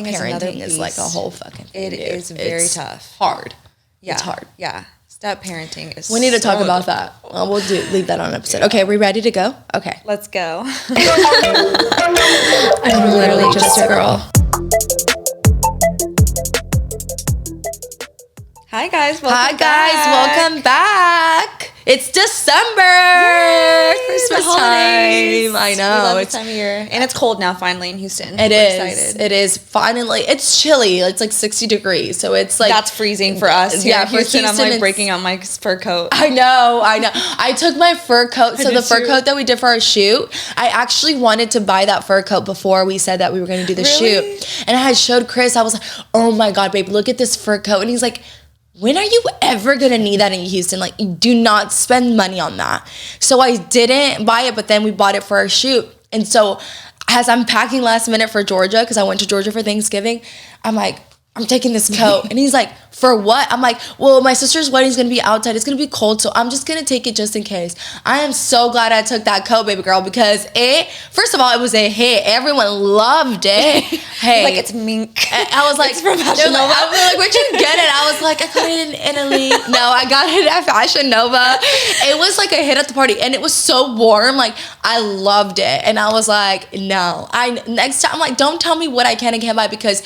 parenting is like a whole fucking thing. It is very tough. Hard. Yeah. It's hard. Yeah. Step parenting is We need to talk about that. Well, leave that on an episode. Okay, are we ready to go? Okay. Let's go. I'm literally just a girl. Hi guys, welcome back. It's December. Yay, Christmas holidays. time. I know. We love this time of year. And it's cold now finally in Houston. We're excited. It is finally. It's chilly. It's like 60 degrees. So it's like that's freezing for us. Here in Houston, I'm like breaking out my fur coat. I know. I took my fur coat. So the fur coat that we did for our shoot, I actually wanted to buy that fur coat before we said that we were going to do the shoot. And I showed Chris. I was like, oh my God, babe, look at this fur coat. And he's like, when are you ever going to need that in Houston? Like, do not spend money on that. So I didn't buy it, but then we bought it for our shoot. And so as I'm packing last minute for Georgia, because I went to Georgia for Thanksgiving, I'm like, I'm taking this coat. And he's like, for what? I'm like, well, my sister's wedding is going to be outside. It's going to be cold, so I'm just going to take it just in case. I am so glad I took that coat, baby girl, because first of all, it was a hit. Everyone loved it. Hey. Like, it's mink. I was like, it's from Fashion Nova. I was like, where'd you get it? I was like, I got it in Italy. No, I got it at Fashion Nova. It was like a hit at the party, and it was so warm. Like, I loved it. And I was like, no. Next time, I'm like, don't tell me what I can and can't buy, because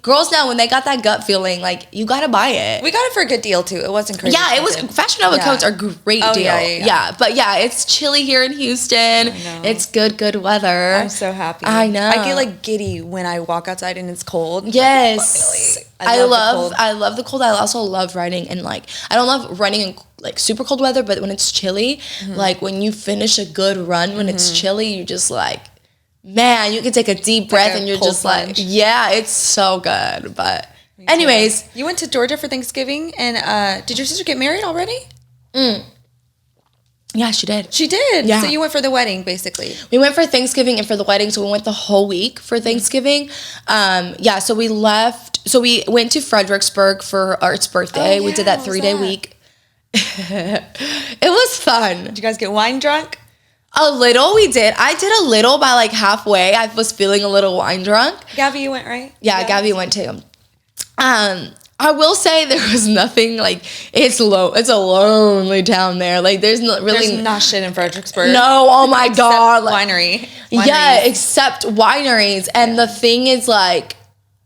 girls now, when they got that gut feeling, like, you got to buy it. We got it for a good deal too. It wasn't crazy. Yeah, it was. Fashion Nova coats are great deal. Yeah. But yeah, it's chilly here in Houston. It's good weather. I'm so happy. I know. I get like giddy when I walk outside and it's cold. Yes. Like, I love the cold. I also love running, and like, I don't love running in like super cold weather, but when it's chilly, like when you finish a good run when it's chilly, you just like, man, you can take a deep breath and you're just like, yeah, it's so good. But anyways, you went to Georgia for Thanksgiving, and did your sister get married already? Yeah, she did. She did? Yeah. So you went for the wedding, basically. We went for Thanksgiving and for the wedding, so we went the whole week for Thanksgiving. So we left, so we went to Fredericksburg for Art's birthday. We did that 3-day week. It was fun. Did you guys get wine drunk? A little, we did. I did a little by like halfway. I was feeling a little wine drunk. Gabby, you went, right? Yeah, Gabby went too. I will say there was nothing like, it's a lonely town there. Like there's not shit in Fredericksburg. No, oh my God. Wineries. Yeah, except wineries. And the thing is like,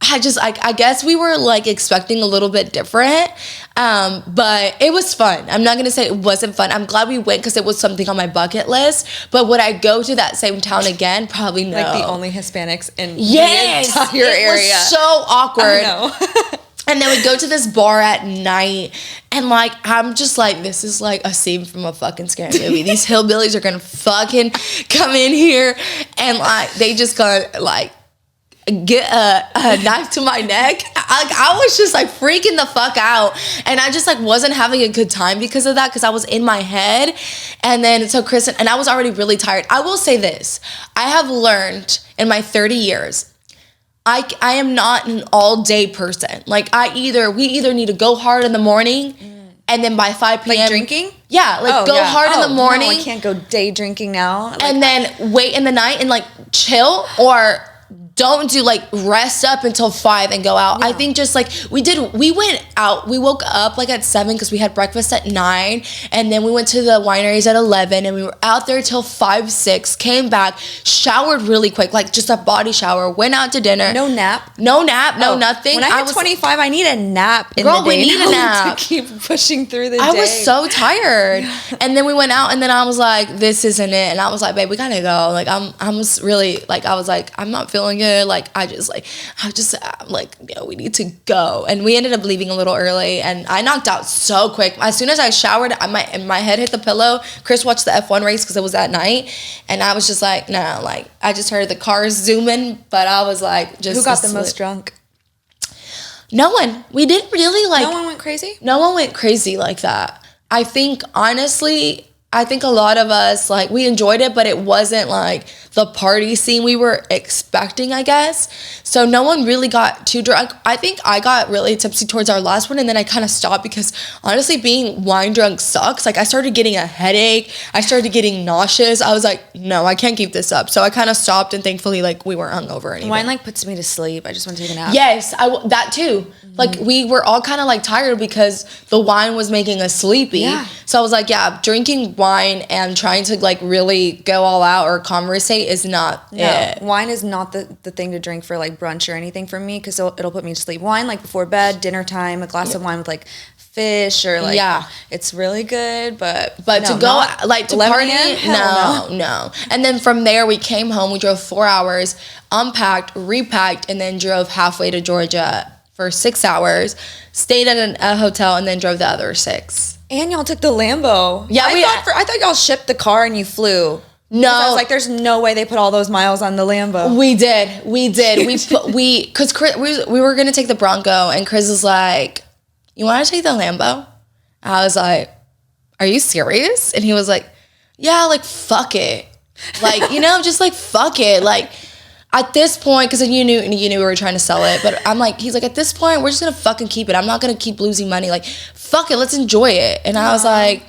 I guess we were like expecting a little bit different. But it was fun. I'm not going to say it wasn't fun. I'm glad we went because it was something on my bucket list. But would I go to that same town again? Probably no. Like the only Hispanics in the it entire area. Was so awkward. I know. And then we'd go to this bar at night, and like, I'm just like, this is like a scene from a fucking scary movie. These hillbillies are gonna fucking come in here, and like, they just gonna like get a knife to my neck. I was just like freaking the fuck out, and I just like wasn't having a good time because of that, because I was in my head. And then so Chris and I was already really tired. I will say this, I have learned in my 30 years, I am not an all-day person. Like we either need to go hard in the morning, and then by 5 p.m. Like drinking? Yeah, like go hard in the morning. No, I can't go day drinking now. Like, and then wait in the night and like chill, or don't do like rest up until 5 and go out. Yeah. I think just like we went out, we woke up like at 7 because we had breakfast at 9, and then we went to the wineries at 11, and we were out there till 5, 6, came back, showered really quick, like just a body shower, went out to dinner. No nap, no nothing. When I was 25, I need a nap in girl, the day. We need a nap to keep pushing through the day. I was so tired. And then we went out, and then I was like, this isn't it. And I was like, babe, we gotta go. Like I'm really like, I was like, I'm not feeling good. Like I'm like, we need to go. And we ended up leaving a little early, and I knocked out so quick. As soon as I showered, my head hit the pillow. Chris watched the F1 race because it was at night, and I was just like, no, like I just heard the cars zooming, but I was like, just who got the most drunk? No one. We didn't really like. No one went crazy? No one went crazy like that. I think honestly, I think a lot of us, like, we enjoyed it, but it wasn't, like, the party scene we were expecting, I guess. So no one really got too drunk. I think I got really tipsy towards our last one, and then I kind of stopped because, honestly, being wine drunk sucks. Like, I started getting a headache. I started getting nauseous. I was like, no, I can't keep this up. So I kind of stopped, and thankfully, like, we weren't hungover or anything. Wine, like, puts me to sleep. I just want to take a nap. Yes, that too. Mm-hmm. Like, we were all kind of, like, tired because the wine was making us sleepy. Yeah. So I was like, yeah, drinking wine and trying to, like, really go all out or conversate is not it. Wine is not the thing to drink for, like, brunch or anything for me because it'll put me to sleep. Wine, like, before bed, dinner time, a glass of wine with, like, fish or, like, it's really good, but to go, like, to party, no. And then from there, we came home, we drove 4 hours, unpacked, repacked, and then drove halfway to Georgia for 6 hours, stayed at a hotel, and then drove the other 6. And y'all took the Lambo. Yeah, I thought y'all shipped the car and you flew. No, I was like, there's no way they put all those miles on the Lambo. We did. Because we were gonna take the Bronco, and Chris was like, "You want to take the Lambo?" I was like, "Are you serious?" And he was like, "Yeah, like fuck it, like just like fuck it, like." At this point, because you knew we were trying to sell it, but I'm like, he's like, at this point, we're just gonna fucking keep it. I'm not gonna keep losing money. Like, fuck it, let's enjoy it. And I was like,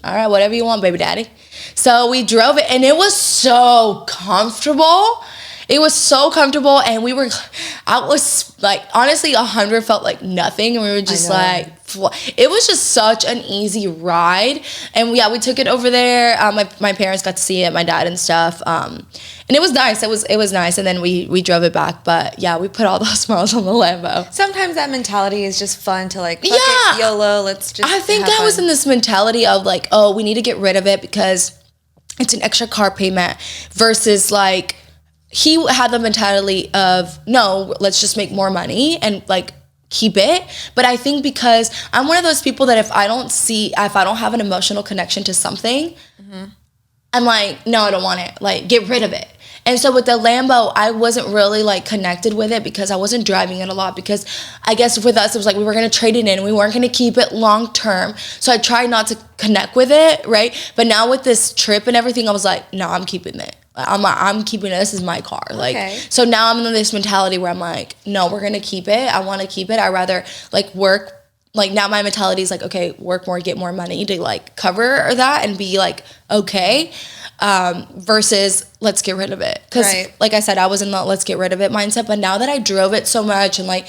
all right, whatever you want, baby daddy. So we drove it, and it was so comfortable. It was so comfortable, and I was like, honestly, 100 felt like nothing, and we were just like, it was just such an easy ride. And we took it over there. My parents got to see it, my dad and stuff, and it was nice. It was nice, and then we drove it back. But yeah, we put all those miles on the Lambo. Sometimes that mentality is just fun to like, fuck it, YOLO, let's just. I think I was in this mentality of like, oh, we need to get rid of it because it's an extra car payment versus like. He had the mentality of, no, let's just make more money and like keep it. But I think because I'm one of those people that if I don't have an emotional connection to something, I'm like, no, I don't want it. Like, get rid of it. And so with the Lambo, I wasn't really like connected with it because I wasn't driving it a lot because I guess with us, it was like we were going to trade it in. We weren't going to keep it long term. So I tried not to connect with it, right? But now with this trip and everything, I was like, no, I'm keeping it. I'm keeping it. This is my car. Like, so now I'm in this mentality where I'm like, no, we're going to keep it. I want to keep it. I rather like work. Like now my mentality is like, okay, work more, get more money to like cover that and be like, okay. Versus let's get rid of it. Cause like I said, I was in the let's get rid of it mindset. But now that I drove it so much and like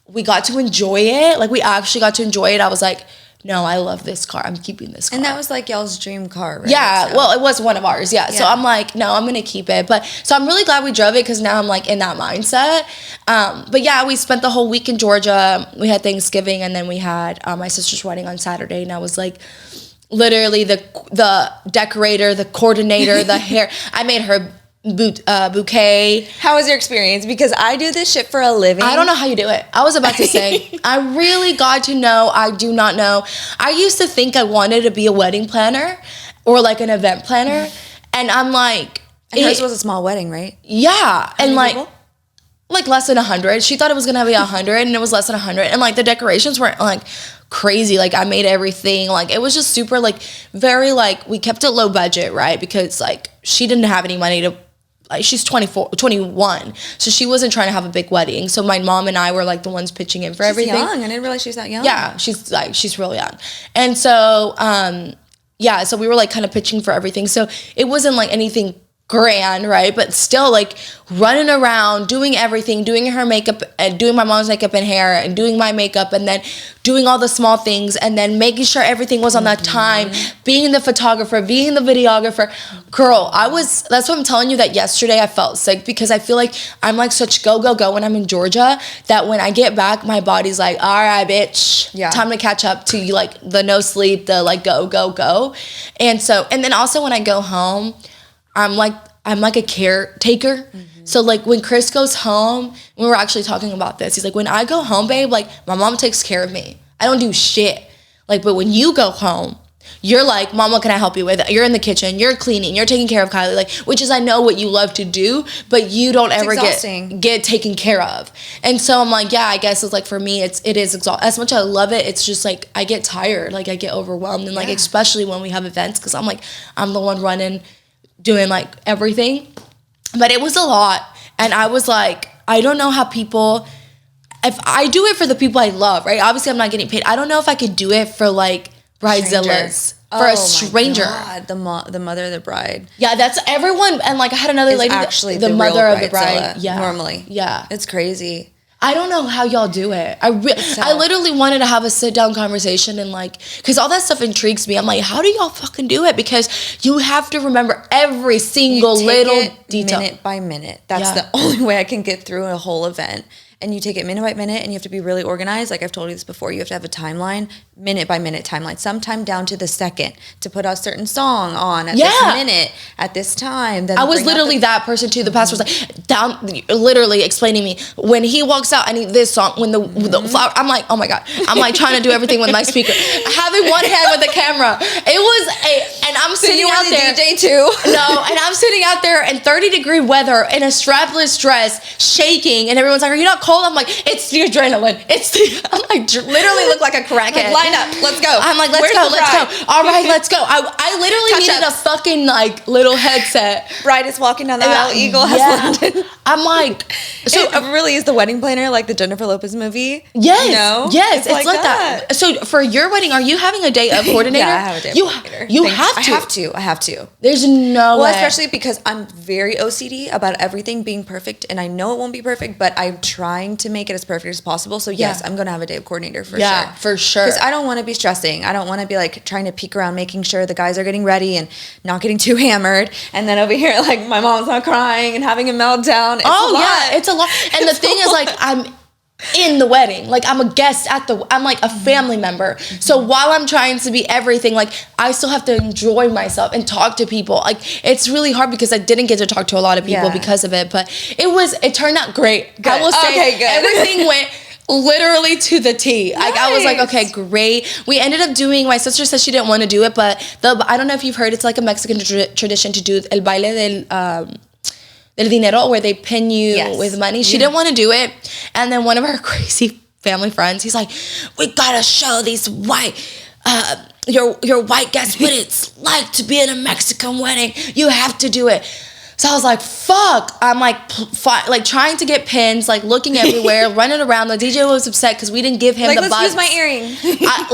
we got to enjoy it, like we actually got to enjoy it. I was like, no, I love this car. I'm keeping this car. And that was like y'all's dream car, right? Yeah, so. Well, it was one of ours, yeah. So I'm like, no, I'm going to keep it. But so I'm really glad we drove it because now I'm like in that mindset. But yeah, we spent the whole week in Georgia. We had Thanksgiving and then we had my sister's wedding on Saturday. And I was like literally the decorator, the coordinator, the hair. I made her bouquet. How was your experience? Because I do this shit for a living. I don't know how you do it. I was about to say, I really got to know. I do not know. I used to think I wanted to be a wedding planner or like an event planner. And I'm like. And hers was a small wedding, right? Yeah. How and many people? Like less than 100. She thought it was going to be 100 and it was less than 100. And like the decorations weren't like crazy. Like I made everything. Like it was just super like very like we kept it low budget, right? Because like she didn't have any money to. Like she's 21, so she wasn't trying to have a big wedding. So my mom and I were like the ones pitching in for everything. She's young. I didn't realize she was that young. Yeah, she's really young, and so so we were like kind of pitching for everything. So it wasn't like anything grand, right? But still like running around, doing everything, doing her makeup and doing my mom's makeup and hair and doing my makeup and then doing all the small things and then making sure everything was on that time, being the photographer, being the videographer. Girl, that's what I'm telling you that yesterday I felt sick because I feel like I'm like such go when I'm in Georgia that when I get back, my body's like, all right, bitch, time to catch up to like the no sleep, the like go. And then also when I go home, I'm like a caretaker. So like when Chris goes home, we were actually talking about this. He's like, when I go home, babe, like my mom takes care of me. I don't do shit. Like, but when you go home, you're like, Mom, what can I help you with? You're in the kitchen, you're cleaning, you're taking care of Kylie, like, which is, I know what you love to do, but you don't ever get taken care of. And so I'm like, yeah, I guess it's like, for me, it is exhausting. As much as I love it, it's just like, I get tired, like I get overwhelmed, and like, especially when we have events, because I'm like, I'm the one running, doing like everything. But it was a lot, and I was like, I don't know how people, if I do it for the people I love, right? Obviously, I'm not getting paid. I don't know if I could do it for like bridezillas. For a stranger. My God, the mother of the bride. Yeah, that's everyone. And like, I had another lady, actually the mother of the bride. Yeah, normally. Yeah, it's crazy. I don't know how y'all do it. I literally wanted to have a sit down conversation, and like, because all that stuff intrigues me. I'm like, how do y'all fucking do it? Because you have to remember every single little detail, minute by minute. That's the only way I can get through a whole event. And you take it minute by minute, and you have to be really organized. Like I've told you this before, you have to have a timeline, minute by minute timeline, sometime down to the second, to put a certain song on at this minute, at this time. Then I was literally that person too. The pastor was like, literally explaining me, when he walks out, I need this song. When the flower, I'm like, oh my God. I'm like trying to do everything with my speaker. Having one hand with the camera. It was and I'm sitting out there. DJ too? No, and I'm sitting out there in 30-degree weather in a strapless dress, shaking, and everyone's like, are you not cold? I'm like, it's the adrenaline. I'm like, literally look like a crackhead. Like, line up, let's go. I'm like, let's go. All right, let's go. I literally needed a fucking like little headset. Bride is walking down the aisle, Eagle has landed. I'm like, so it really is the wedding planner, like the Jennifer Lopez movie? Yes. No? Yes, it's like that. So for your wedding, are you having a day of coordinator? Yeah, I have a day of coordinator. You have to. I have to. There's no way. Well, especially because I'm very OCD about everything being perfect, and I know it won't be perfect, but I'm trying to make it as perfect as possible. So yes, I'm going to have a day of coordinator for sure. Yeah, for sure. Because I don't want to be stressing. I don't want to be like trying to peek around, making sure the guys are getting ready and not getting too hammered. And then over here, like my mom's not crying and having a meltdown. It's a lot. And the thing is, like, I'm in the wedding, like I'm a guest I'm like a family member. So while I'm trying to be everything, like I still have to enjoy myself and talk to people. Like it's really hard because I didn't get to talk to a lot of people because of it, but it turned out great. Good. I will say everything went literally to the T. Nice. Like I was like, okay, great. We ended up doing, my sister said she didn't want to do it, but I don't know if you've heard, it's like a Mexican tradition to do el baile del dinero, where they pin you with money. She didn't want to do it. And then one of her crazy family friends, he's like, we gotta show these your white guests what it's like to be in a Mexican wedding. You have to do it. So I was like, fuck. I'm like, trying to get pins, like looking everywhere, running around. The DJ was upset because we didn't give him the buzz. Let's use my earring.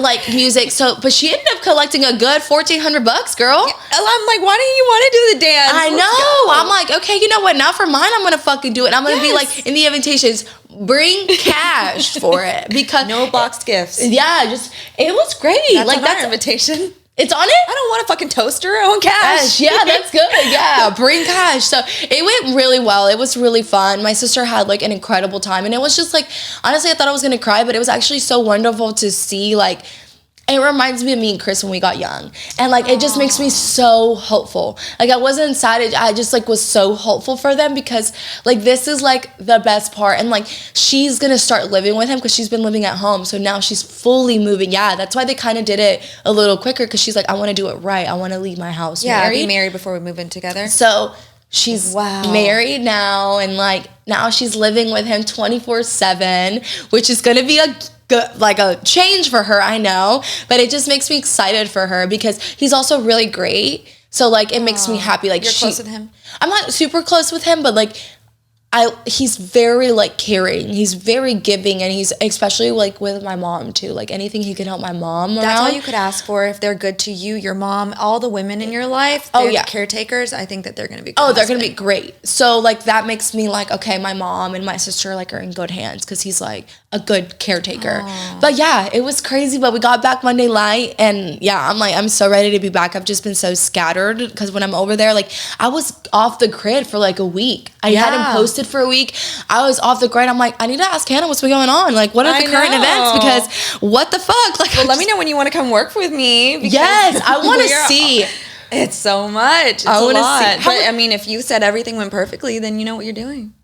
Like music. So, but she ended up collecting a good $1,400, girl. Yeah. I'm like, why didn't you want to do the dance? I know. I'm like, okay, you know what? Now for mine, I'm gonna fucking do it. I'm gonna be like in the invitations, bring cash for it, because no boxed gifts. Yeah, it was great. That's our invitation. It's on it? I don't want a fucking toaster. I want cash. Yeah, that's good. Yeah, bring cash. So it went really well. It was really fun. My sister had like an incredible time. And it was just like, honestly, I thought I was going to cry, but it was actually so wonderful to see. Like, it reminds me of me and Chris when we got young. And like, it just makes me so hopeful. Like, I wasn't sad. I just like was so hopeful for them, because like, this is like the best part. And like, she's going to start living with him because she's been living at home. So now she's fully moving. Yeah, that's why they kind of did it a little quicker, because she's like, I want to do it right. I want to leave my house married. Be married before we move in together. So she's married now, and like now she's living with him 24/7, which is going to be a change for her, I know, but it just makes me excited for her because he's also really great. So like, it makes me happy. Like, you're close with him? I'm not super close with him, but like, he's very like caring. He's very giving, and he's especially like with my mom too. Like anything he can help my mom around. That's all you could ask for. If they're good to you, your mom, all the women in your life, caretakers, I think that they're going to be good. They're going to be great. So like, that makes me like, okay, my mom and my sister like are in good hands, because he's like a good caretaker. But yeah, it was crazy. But we got back Monday night, and yeah, I'm so ready to be back. I've just been so scattered, because when I'm over there, like I was off the grid for like a week. I hadn't posted for a week. I was off the grid. I'm like, I need to ask Hannah what's been going on. Like, what are the current events? Because what the fuck? Like, well, let me know when you want to come work with me. Yes, I want to see. It's so much. It's a lot. But I mean, if you said everything went perfectly, then you know what you're doing.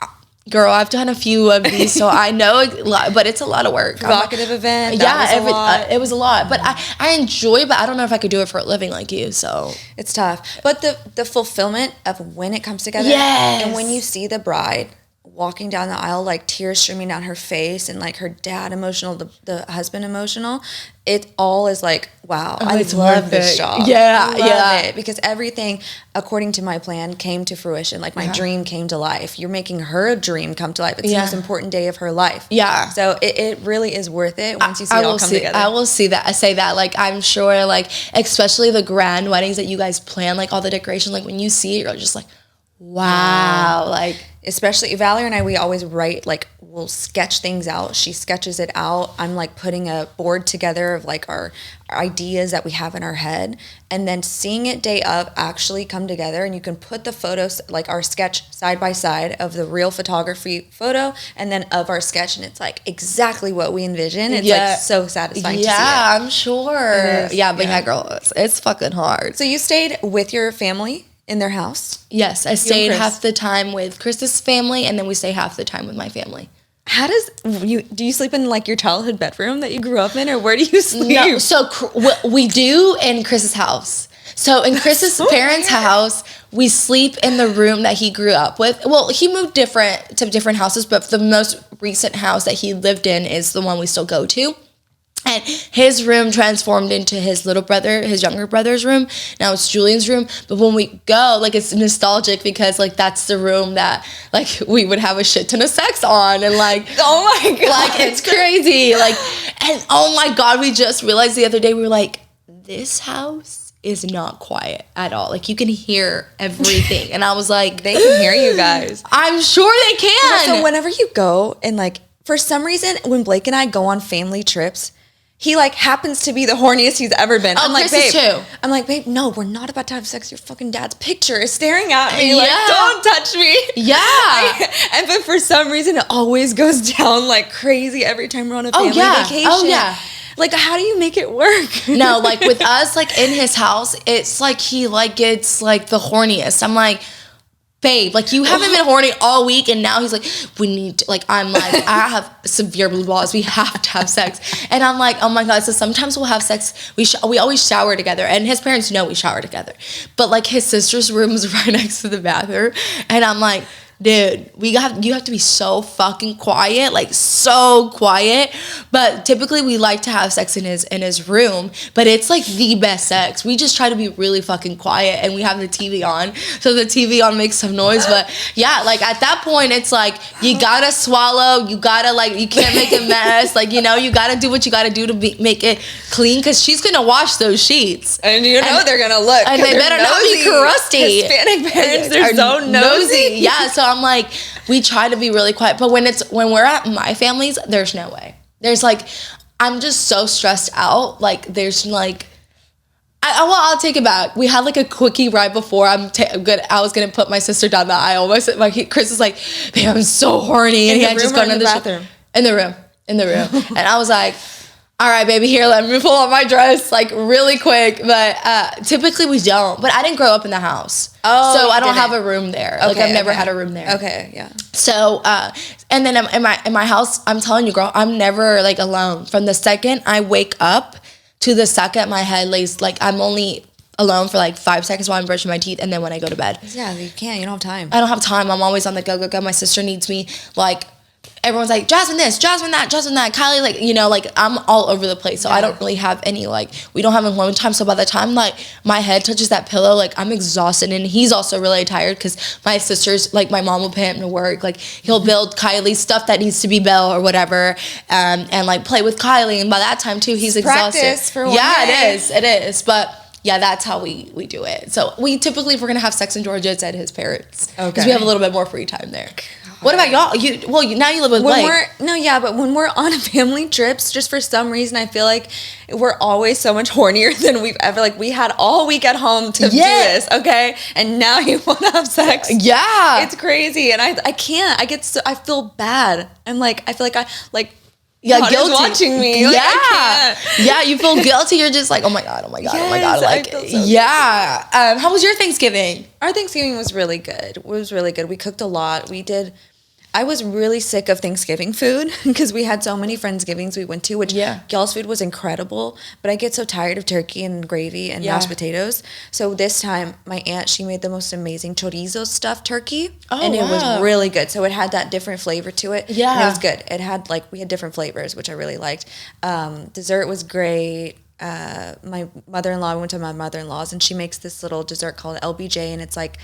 Girl, I've done a few of these, so I know a lot, but it's a lot of work. Provocative event. It was a lot. But I enjoy it, but I don't know if I could do it for a living like you, so. It's tough. But the fulfillment of when it comes together. Yes. And when you see the bride walking down the aisle, like tears streaming down her face, and like her dad emotional, the husband emotional, it all is like, wow, I love this job. Yeah, I love it because everything, according to my plan, came to fruition. Like my dream came to life. You're making her dream come to life. It's the most important day of her life. Yeah. So it really is worth it once you see it all come together. I will see that. I say that. Like, I'm sure, like, especially the grand weddings that you guys plan, like all the decoration, like when you see it, you're just like, wow. Like, especially Valerie and I, we always write, like, we'll sketch things out. She sketches it out. I'm like putting a board together of like our ideas that we have in our head, and then seeing it day of actually come together. And you can put the photos, like our sketch, side by side of the real photography photo and then of our sketch, and it's like exactly what we envision. It's like so satisfying to see it. Yeah, I'm sure. Yeah, but yeah, girl, it's fucking hard. So you stayed with your family in their house? Yes, I stayed half the time with Chris's family, and then we stay half the time with my family. How do you sleep in like your childhood bedroom that you grew up in, or where do you sleep? No, so we do in Chris's house. So in Chris's parents' house, we sleep in the room that he grew up with. Well, he moved to different houses, but the most recent house that he lived in is the one we still go to. And his room transformed into his younger brother's room. Now it's Julian's room. But when we go, like, it's nostalgic because, like, that's the room that, like, we would have a shit ton of sex on. And, like, oh my God. Like, it's crazy. Like, and oh my God, we just realized the other day, we were like, this house is not quiet at all. Like, you can hear everything. And I was like, they can hear you guys. I'm sure they can. So whenever you go, and, like, for some reason, when Blake and I go on family trips, he, like, happens to be the horniest he's ever been. I'm like, Chris babe, is too. I'm like, babe, no, we're not about to have sex. Your fucking dad's picture is staring at me. Like, don't touch me. Yeah. But for some reason, it always goes down like crazy every time we're on a family vacation. Oh, yeah. Like, how do you make it work? No, like, with us, like, in his house, it's like he, like, gets, like, the horniest. I'm like, babe, like, you haven't been horny all week, and now he's like, we need to, like, I'm like, I have severe blue balls, we have to have sex. And I'm like, oh my God. So sometimes we'll have sex, we always shower together, and his parents know we shower together, but, like, his sister's room is right next to the bathroom, and I'm like, dude, you have to be so fucking quiet, like, so quiet. But typically we like to have sex in his room, but it's like the best sex. We just try to be really fucking quiet, and we have the TV on, so the TV on makes some noise. But yeah, like, at that point, it's like, you gotta swallow, you gotta, like, you can't make a mess, like, you know, you gotta do what you gotta do to make it clean, because she's gonna wash those sheets, and you know they're gonna look, and they better not be crusty. Hispanic parents, they're so nosy. Yeah, so I'm like, we try to be really quiet, but when we're at my family's, there's no way. There's, like, I'm just so stressed out. Like, there's, like, I'll take it back. We had, like, a quickie right before I was gonna put my sister down the aisle. Chris is like, babe, I'm so horny, and he had just gone in the bathroom. In the room, and I was like, all right, baby, here, let me pull up my dress, like, really quick. But typically we don't. But I didn't grow up in the house. Oh, so I don't have a room there. Okay, like, I've never had a room there. Okay, yeah. So, and then in my house, I'm telling you, girl, I'm never, like, alone. From the second I wake up to the second my head lays, like, I'm only alone for, like, 5 seconds while I'm brushing my teeth, and then when I go to bed. Yeah, you can't. You don't have time. I don't have time. I'm always on the go. My sister needs me, like, everyone's like, Jasmine this, Jasmine that, Kylie, like, you know, like, I'm all over the place. So I don't really have any, like, we don't have alone time. So by the time, like, my head touches that pillow, like, I'm exhausted. And he's also really tired because my sister's, like, my mom will pay him to work. Like, he'll build Kylie stuff that needs to be built or whatever, and like, play with Kylie. And by that time, too, he's exhausted. Practice for one day. It is. But yeah, that's how we do it. So we typically, if we're gonna have sex in Georgia, it's at his parents. Okay. Because we have a little bit more free time there. What about y'all? Now you live with Blake. But when we're on family trips, just for some reason, I feel like we're always so much hornier than we've ever, like, we had all week at home to do this, okay? And now you want to have sex. Yeah. It's crazy. And I can't. I feel bad. I'm like, I feel like guilty. Watching me. Like, I can't. Yeah, you feel guilty. You're just like, oh my God. Yes, like, How was your Thanksgiving? Our Thanksgiving was really good. It was really good. We cooked a lot. We did, I was really sick of Thanksgiving food because we had so many Friendsgivings we went to, which y'all's food was incredible. But I get so tired of turkey and gravy and mashed potatoes. So this time, my aunt, she made the most amazing chorizo stuffed turkey. And it was really good. So it had that different flavor to it. Yeah. And it was good. It had we had different flavors, which I really liked. Dessert was great. My mother-in-law, I went to my mother-in-law's, and she makes this little dessert called LBJ, and it's like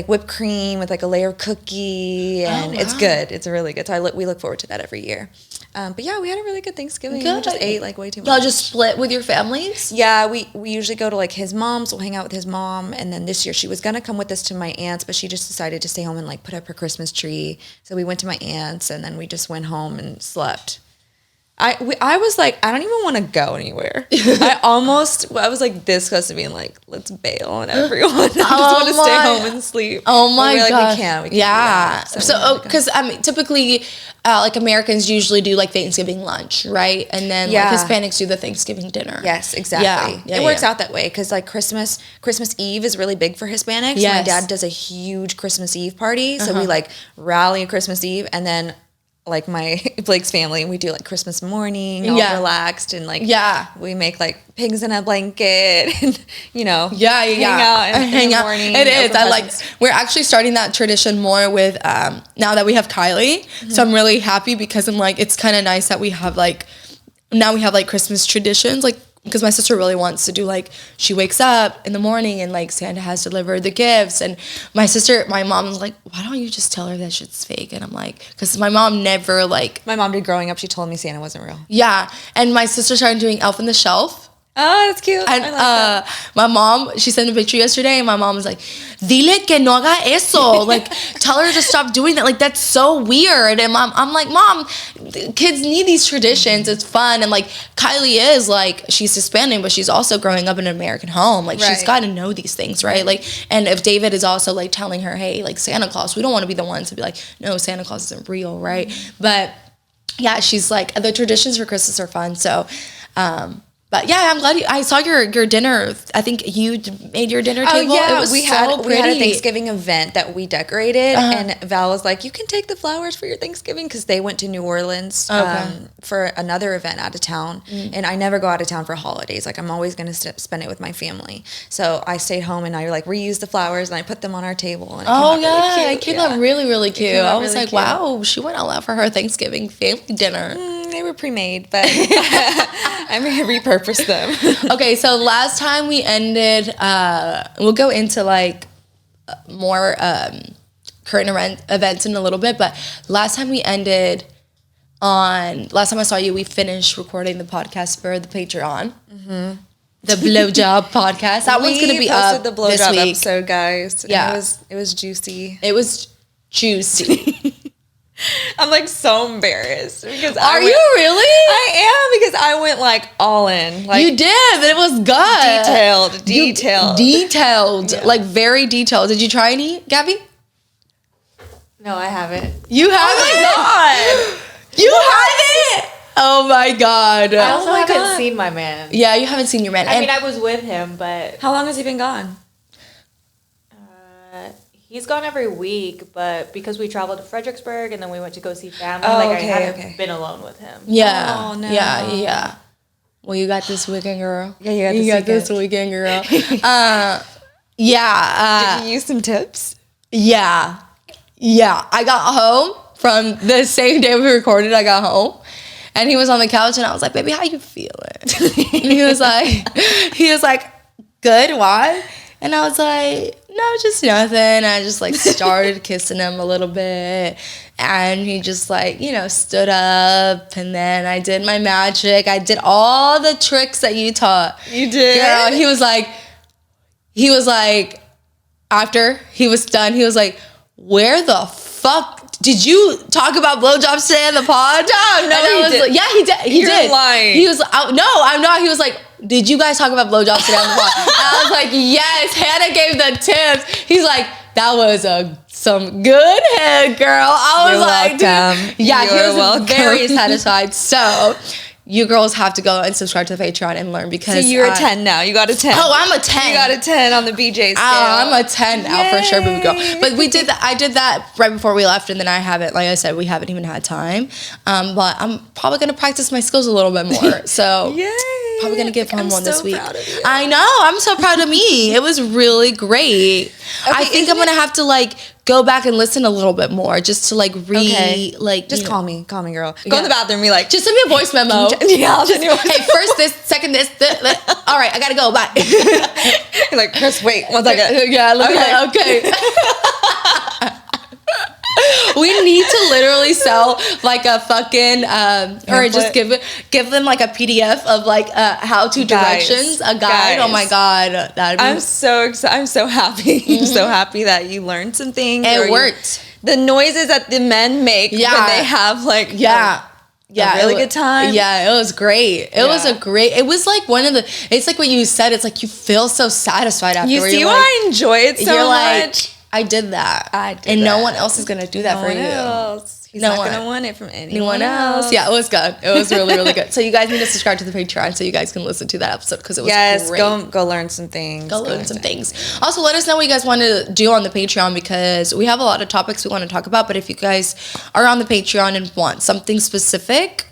whipped cream with like a layer of cookie, and it's good. It's really good. So we look forward to that every year. But yeah, we had a really good Thanksgiving. We just ate like way too much. Y'all just split with your families? Yeah, we usually go to like his mom's. We'll hang out with his mom, and then this year she was gonna come with us to my aunt's, but she just decided to stay home and like put up her Christmas tree. So we went to my aunt's, and then we just went home and slept. I was like, I don't even want to go anywhere. I was like this close to being like, let's bail on everyone. I just want to stay home and sleep. Oh my God. We can't yeah. So, because I mean, typically, like Americans usually do like Thanksgiving lunch, right? And then like Hispanics do the Thanksgiving dinner. Yes, exactly. It works out that way because like Christmas Eve is really big for Hispanics. Yes. My dad does a huge Christmas Eve party. So we like rally Christmas Eve, and then like Blake's family, we do like Christmas morning, all relaxed, and like we make like pigs in a blanket, and hang out in the morning. It is. We're actually starting that tradition more with now that we have Kylie. Mm-hmm. So I'm really happy because I'm like, it's kind of nice that we have like Christmas traditions, like. Because my sister really wants to do like, she wakes up in the morning and like Santa has delivered the gifts, and my mom's like, why don't you just tell her that shit's fake? And I'm like, because my mom never like. My mom did growing up. She told me Santa wasn't real. Yeah, and my sister started doing Elf on the Shelf. Oh, that's cute. And I like that. My mom, she sent a picture yesterday, and my mom was like, dile que no haga eso. Like, tell her to stop doing that. Like, that's so weird. And I'm like, Mom, kids need these traditions. It's fun. And like, Kylie is like, she's Hispanic, but she's also growing up in an American home. Like, she's got to know these things, right? Like, and if David is also like telling her, hey, like Santa Claus, we don't want to be the ones to be like, no, Santa Claus isn't real, right? But yeah, she's like, the traditions for Christmas are fun. So, but yeah, I'm glad I saw your dinner. I think you made your dinner table. Yeah, it was we had a Thanksgiving event that we decorated, and Val was like, "You can take the flowers for your Thanksgiving," because they went to New Orleans for another event out of town, and I never go out of town for holidays. Like I'm always going to spend it with my family. So I stayed home, and I like reused the flowers, and I put them on our table. And it came out really, really cute. I was like, wow, she went all out for her Thanksgiving family dinner. They were pre-made, but I may repurpose them. Okay, so last time we ended, we'll go into like more current events in a little bit, but last time I saw you, we finished recording the podcast for the Patreon. Mm-hmm. The blowjob podcast. That one's gonna be up the blowjob episode, guys. Yeah, it was juicy. It was juicy. I'm like so embarrassed because Are you really? I am, because I went like all in. Like, you did, but it was good. Detailed, like very detailed. Did you try any, Gabby? No, I haven't. You haven't? Oh my God. You haven't? Oh my God. I also haven't seen my man. Yeah, you haven't seen your man. I mean, I was with him, but... How long has he been gone? He's gone every week, but because we traveled to Fredericksburg and then we went to go see family, I haven't been alone with him. Yeah. Oh, no. Yeah. Well, you got this weekend, girl. Yeah, you got this weekend, girl. Did you use some tips? Yeah. I got home from the same day we recorded. I got home, and he was on the couch, and I was like, "Baby, how you feeling?" And he was like, "Good. Why?" And I was like, "No, just nothing." I just like started kissing him a little bit, and he just like, stood up, and then I did my magic. I did all the tricks that you taught. You did? Girl, he was like, after he was done, he was like, where the fuck did you talk about blowjobs today on the pod? No, he did. Yeah, he did. You're lying. He was, no, I'm not. He was like, did you guys talk about blowjobs today on the pod? And I was like, yes. Hannah gave the tips. He's like, that was some good head, girl. I was like, welcome. Dude. Yeah, he was very satisfied. So you girls have to go and subscribe to the Patreon and learn because... So you're a 10 now. You got a 10. Oh, I'm a 10. You got a 10 on the BJ scale. I'm a 10 now for sure, baby girl. But we did that. I did that right before we left, and then I haven't, like I said, we haven't even had time. But I'm probably going to practice my skills a little bit more. So probably going to get one this week. Proud of you. I know. I'm so proud of me. It was really great. Okay, I think I'm going to have to like go back and listen a little bit more just to like like just call me girl. Go in the bathroom, be like, just send me a voice memo. I'll send you a voice hey, first this, second this. All right, I gotta go. Bye. You're like, Chris, wait 1 second. Yeah, okay. We need to literally sell like a fucking or just give them like a PDF of like how-to directions, a guide. Oh my god, I'm so excited. I'm so happy. I'm so happy that you learned some things. It worked. The noises that the men make when they have like a really good time. Yeah, it was great. It was like it's like what you said, it's like you feel so satisfied after. You see why I enjoy it so much? I did that. No one else is gonna do that for you. He's not gonna want it from anyone else. Yeah, it was good. It was really, really good. So you guys need to subscribe to the Patreon so you guys can listen to that episode because it was great. Go learn some things. Go learn some things. Also, let us know what you guys want to do on the Patreon because we have a lot of topics we want to talk about. But if you guys are on the Patreon and want something specific,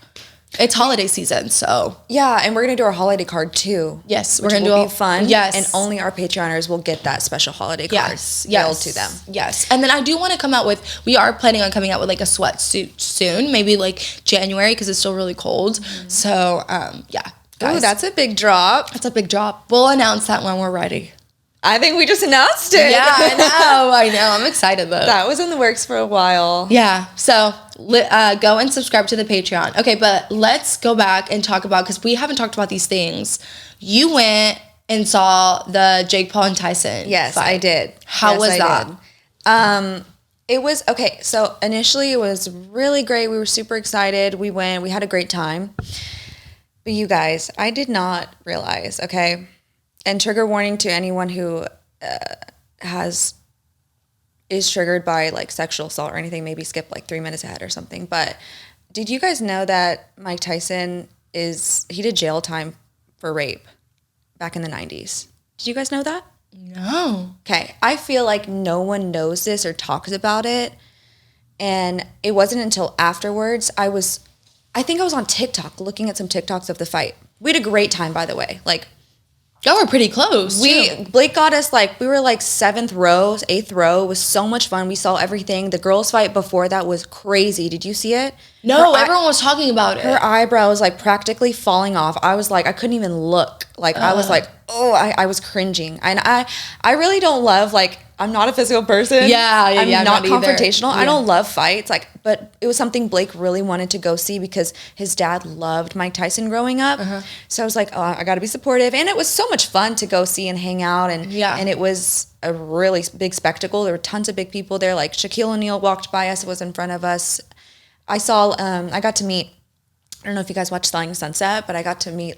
it's holiday season, so and we're gonna do our holiday card too. Yes, we're gonna do fun. Yes, and only our Patreoners will get that special holiday card. Mailed to them. Yes, and then I do want to come out with. We are planning on coming out with like a sweatsuit soon, maybe like January because it's still really cold. Mm-hmm. So guys, that's a big drop. That's a big drop. We'll announce that when we're ready. I think we just announced it. Yeah, I know. I'm excited though. That was in the works for a while. Yeah. So go and subscribe to the Patreon. Okay, but let's go back and talk about, because we haven't talked about these things. You went and saw the Jake Paul and Tyson. Yes, fight. I did. How was that? It was okay. So initially it was really great. We were super excited. We went. We had a great time. But you guys, I did not realize. Okay. And trigger warning to anyone who is triggered by like sexual assault or anything, maybe skip like 3 minutes ahead or something. But did you guys know that Mike Tyson he did jail time for rape back in the 90s? Did you guys know that? No. Okay. I feel like no one knows this or talks about it. And it wasn't until afterwards I think I was on TikTok looking at some TikToks of the fight. We had a great time, by the way. Like, y'all were pretty close. Blake got us we were like 7th row, 8th row. It was so much fun. We saw everything. The girls' fight before that was crazy. Did you see it? No, everyone was talking about it. Her eyebrow was like practically falling off. I was like, I couldn't even look. Like I was like, I was cringing. And I really don't love I'm not a physical person. I'm not confrontational. I don't love fights. But it was something Blake really wanted to go see because his dad loved Mike Tyson growing up. Uh-huh. So I was like, oh, I got to be supportive. And it was so much fun to go see and hang out. And it was a really big spectacle. There were tons of big people there. Like Shaquille O'Neal walked by us, was in front of us. I got to meet, I don't know if you guys watched Selling Sunset, but I got to meet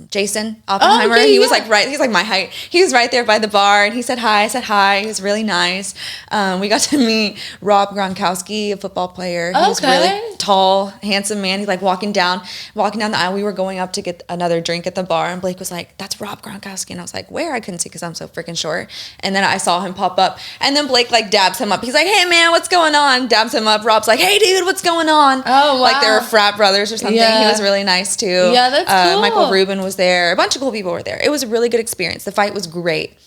Jason Oppenheimer. He was he's like my height. He was right there by the bar and he said hi. I said hi. He was really nice. We got to meet Rob Gronkowski, a football player. He was really tall, handsome man. He's like walking down the aisle. We were going up to get another drink at the bar and Blake was like, that's Rob Gronkowski. And I was like, where? I couldn't see because I'm so freaking short. And then I saw him pop up and then Blake dabs him up. He's like, hey man, what's going on? Dabs him up. Rob's like, hey dude, what's going on? Oh, wow. Like they were frat brothers or something. Yeah. He was really nice too. Yeah, that's cool. Michael Rubin was there. A bunch of cool people were there. It was a really good experience. The fight was great.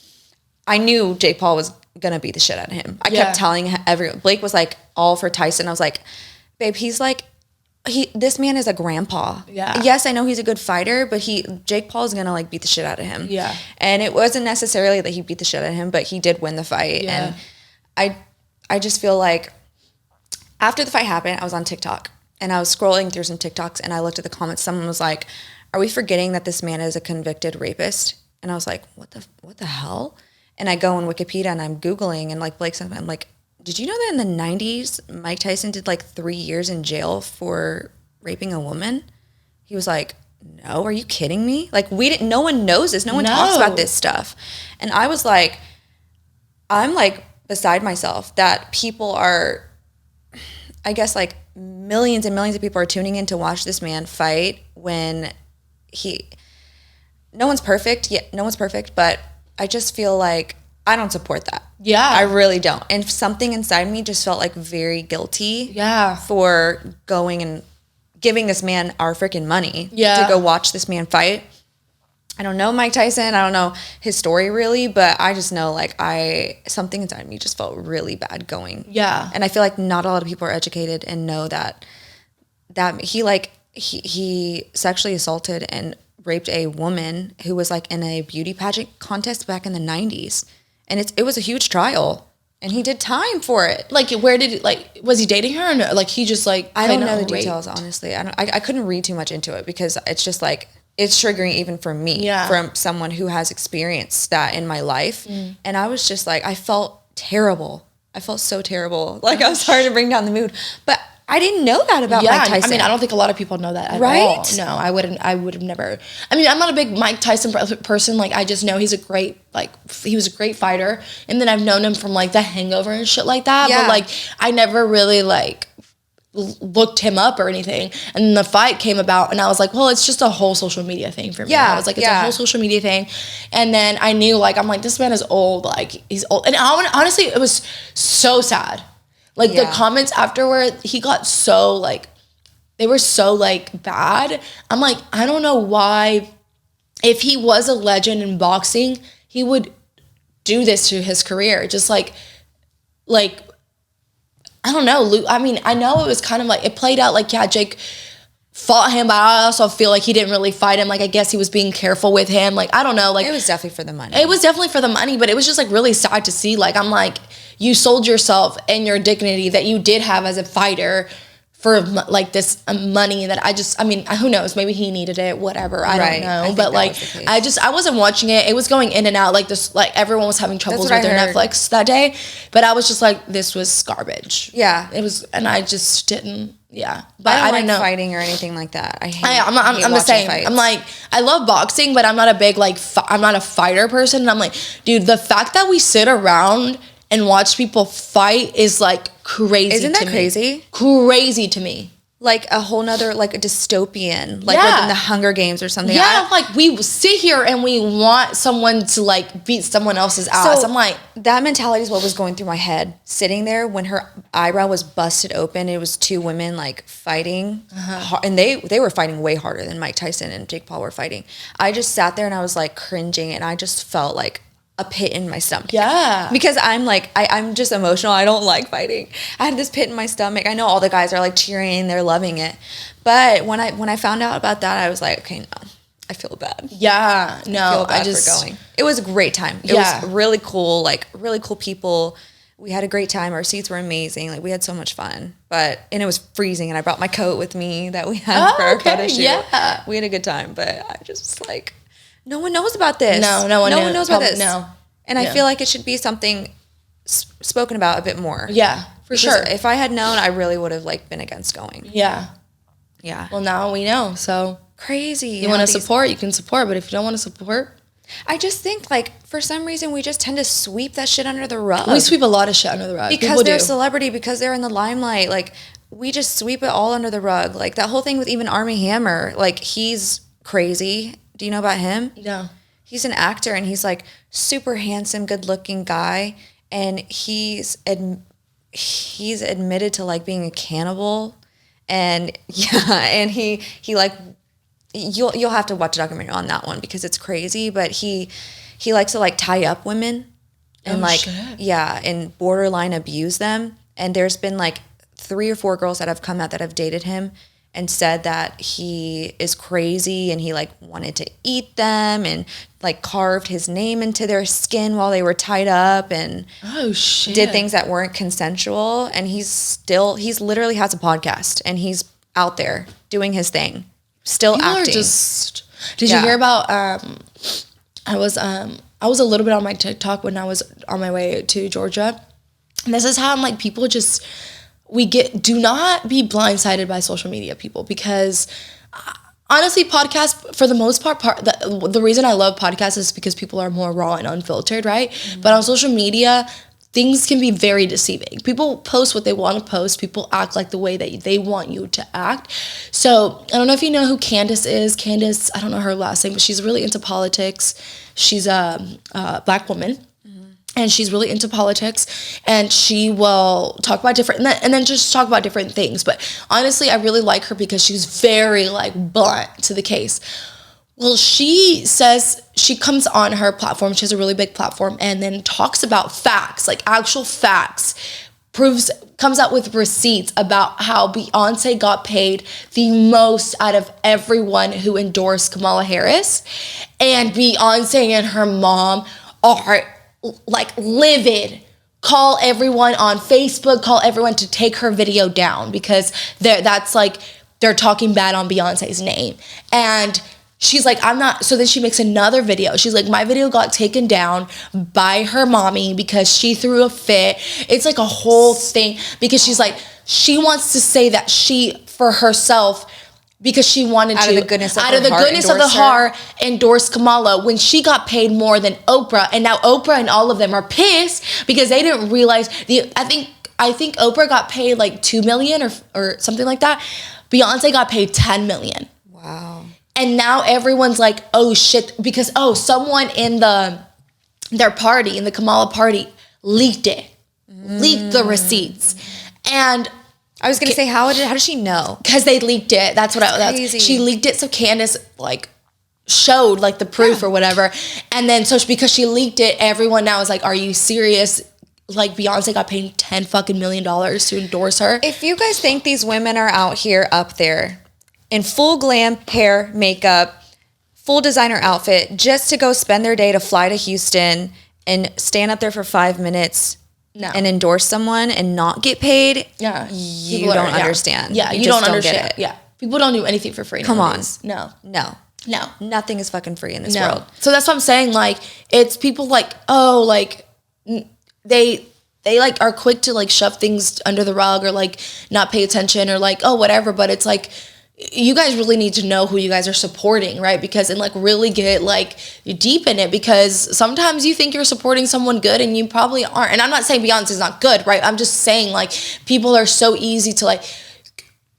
I knew Jake Paul was gonna beat the shit out of him. I kept telling everyone. Blake was like all for Tyson. I was like, babe, this man is a grandpa. Yeah. Yes, I know he's a good fighter, but Jake Paul is gonna beat the shit out of him. Yeah. And it wasn't necessarily that he beat the shit out of him, but he did win the fight. Yeah. And I just feel like after the fight happened, I was on TikTok. And I was scrolling through some TikToks and I looked at the comments. Someone was like, are we forgetting that this man is a convicted rapist? And I was like, what the hell? And I go on Wikipedia and I'm Googling and Blake said, I'm like, did you know that in the 90s, Mike Tyson did 3 years in jail for raping a woman? He was like, no, are you kidding me? No one knows this. No one talks about this stuff. And I was like, I'm beside myself that people are, I guess millions and millions of people are tuning in to watch this man fight when no one's perfect. Yeah, no one's perfect, but I just feel like I don't support that. Yeah. I really don't. And something inside me just felt like very guilty. Yeah. For going and giving this man our freaking money. Yeah. To go watch this man fight. I don't know Mike Tyson. I don't know his story really, but I just know like something inside me just felt really bad going. Yeah. And I feel like not a lot of people are educated and know that he sexually assaulted and raped a woman who was like in a beauty pageant contest back in the 90s. And it was a huge trial. And he did time for it. Like, where did it, like, was he dating her or no? Like, he just, like, I don't know the details, honestly. I couldn't read too much into it because it's just, like, it's triggering even for me. Yeah. From someone who has experienced that in my life. And I was just, like, I felt terrible. I felt so terrible. Like, I'm sorry to bring down the mood. But I didn't know that about Mike Tyson. I mean, I don't think a lot of people know that at all. No, I would have never. I mean, I'm not a big Mike Tyson person. Like, I just know he was a great fighter. And then I've known him from, like, The Hangover and shit like that. Yeah. But, like, I never really, like, looked him up or anything. And then the fight came about and I was like, well, it's just a whole social media thing for me. Yeah. I was like, it's a whole social media thing. And then I knew, like, I'm like, this man is old. Like, he's old. And honestly, it was so sad. Like, the comments afterward, he got so, like, they were so, like, bad. I'm like, I don't know why, if he was a legend in boxing, he would do this to his career. Just, like, I don't know. I mean, I know it was kind of, like, it played out, like, yeah, Jake fought him, but I also feel like he didn't really fight him. Like, I guess he was being careful with him. Like, I don't know. Like, it was definitely for the money. It was definitely for the money, but it was just, like, really sad to see. Like, I'm like, you sold yourself and your dignity that you did have as a fighter for, like, this money that I mean, who knows? Maybe he needed it, whatever. I don't know. But, like, I wasn't watching it. It was going in and out. Like, this, like, everyone was having troubles with their Netflix that day. But I was just like, this was garbage. Yeah. It was, and I just didn't. Yeah, but I don't like fighting or anything like that. I'm the same. Fights. I'm like, I love boxing, but I'm not a big, like, I'm not a fighter person. And I'm like, dude, the fact that we sit around and watch people fight is, like, crazy. Isn't that crazy? Crazy to me. Like a whole nother, like a dystopian, like within the Hunger Games or something. Yeah, like, we sit here and we want someone to, like, beat someone else's ass. I'm like, that mentality is what was going through my head. Sitting there when her eyebrow was busted open, it was two women, like, fighting, and they were fighting way harder than Mike Tyson and Jake Paul were fighting. I just sat there and I was, like, cringing, and I just felt like a pit in my stomach. Yeah. Because I'm like, I'm just emotional. I don't like fighting. I had this pit in my stomach. I know all the guys are, like, cheering. They're loving it. But when I found out about that, I was like, okay, no. I feel bad. Yeah. No, I feel bad for going. It was a great time. It was really cool. Like, really cool people. We had a great time. Our seats were amazing. Like, we had so much fun. And it was freezing, and I brought my coat with me that we had for our photo shoot. Yeah. We had a good time. But I just was like, no one knows about this. No one knows about this. No. And I feel like it should be something spoken about a bit more. Yeah, for sure. If I had known, I really would have, like, been against going. Yeah. Yeah. Well, now we know, so. Crazy. You want to support, you can support, but if you don't want to support. I just think, like, for some reason, we just tend to sweep that shit under the rug. We sweep a lot of shit under the rug. Because they're a celebrity, because they're in the limelight. Like, we just sweep it all under the rug. Like, that whole thing with even Armie Hammer, like, he's crazy. Do you know about him? No. He's an actor, and he's, like, super handsome, good-looking guy, and he's admitted to, like, being a cannibal, and and he like, you'll have to watch a documentary on that one because it's crazy, but he likes to, like, tie up women and and borderline abuse them, and there's been, like, 3 or 4 girls that have come out that have dated him and said that he is crazy and he, like, wanted to eat them and, like, carved his name into their skin while they were tied up and did things that weren't consensual. And he's literally has a podcast and he's out there doing his thing, still acting. Did you hear about, I was a little bit on my TikTok when I was on my way to Georgia. And this is how I'm like, people just, do not be blindsided by social media, people, because honestly, podcasts, for the most part, the reason I love podcasts is because people are more raw and unfiltered, right? Mm-hmm. But on social media, things can be very deceiving. People post what they want to post. People act like the way that they want you to act. So I don't know if you know who Candace is. Candace, I don't know her last name, but she's really into politics. She's a Black woman. And she's really into politics, and she will talk about different, and then just talk about different things. But honestly, I really like her because she's very like blunt to the case. Well, she says she comes on her platform. She has a really big platform, and then talks about facts, like actual facts, comes out with receipts about how Beyonce got paid the most out of everyone who endorsed Kamala Harris, and Beyonce and her mom are like livid, call everyone on Facebook, call everyone to take her video down because they're talking bad on Beyonce's name. And she's like, I'm not. So then she makes another video. She's like, my video got taken down by her mommy because she threw a fit. It's like a whole thing because she's like, she wants to say that she, for herself, because she wanted to, out of the goodness of the heart, endorse Kamala when she got paid more than Oprah. And now Oprah and all of them are pissed because they didn't realize I think Oprah got paid like $2 million or something like that. Beyonce got paid $10 million. Wow. And now everyone's like, oh shit, because someone in their party, in the Kamala party, leaked it. Leaked the receipts. And I was going to say, how does she know? Because they leaked it. That's crazy. She leaked it so Candace like showed like the proof or whatever. And then because she leaked it, everyone now is like, are you serious? Like Beyonce got paid $10 fucking million to endorse her. If you guys think these women are out here up there in full glam hair, makeup, full designer outfit, just to go spend their day to fly to Houston and stand up there for 5 minutes and endorse someone and not get paid, you don't understand. Yeah, you don't understand. Yeah. People don't do anything for free nowadays. Come on. No. Nothing is fucking free in this world. So that's what I'm saying. Like, it's people like, oh, like, they like are quick to like shove things under the rug or like not pay attention or like, oh, whatever. But it's like, you guys really need to know who you guys are supporting, right? Because and like really get like deep in it because sometimes you think you're supporting someone good and you probably aren't. And I'm not saying Beyonce's not good, right? I'm just saying like people are so easy to like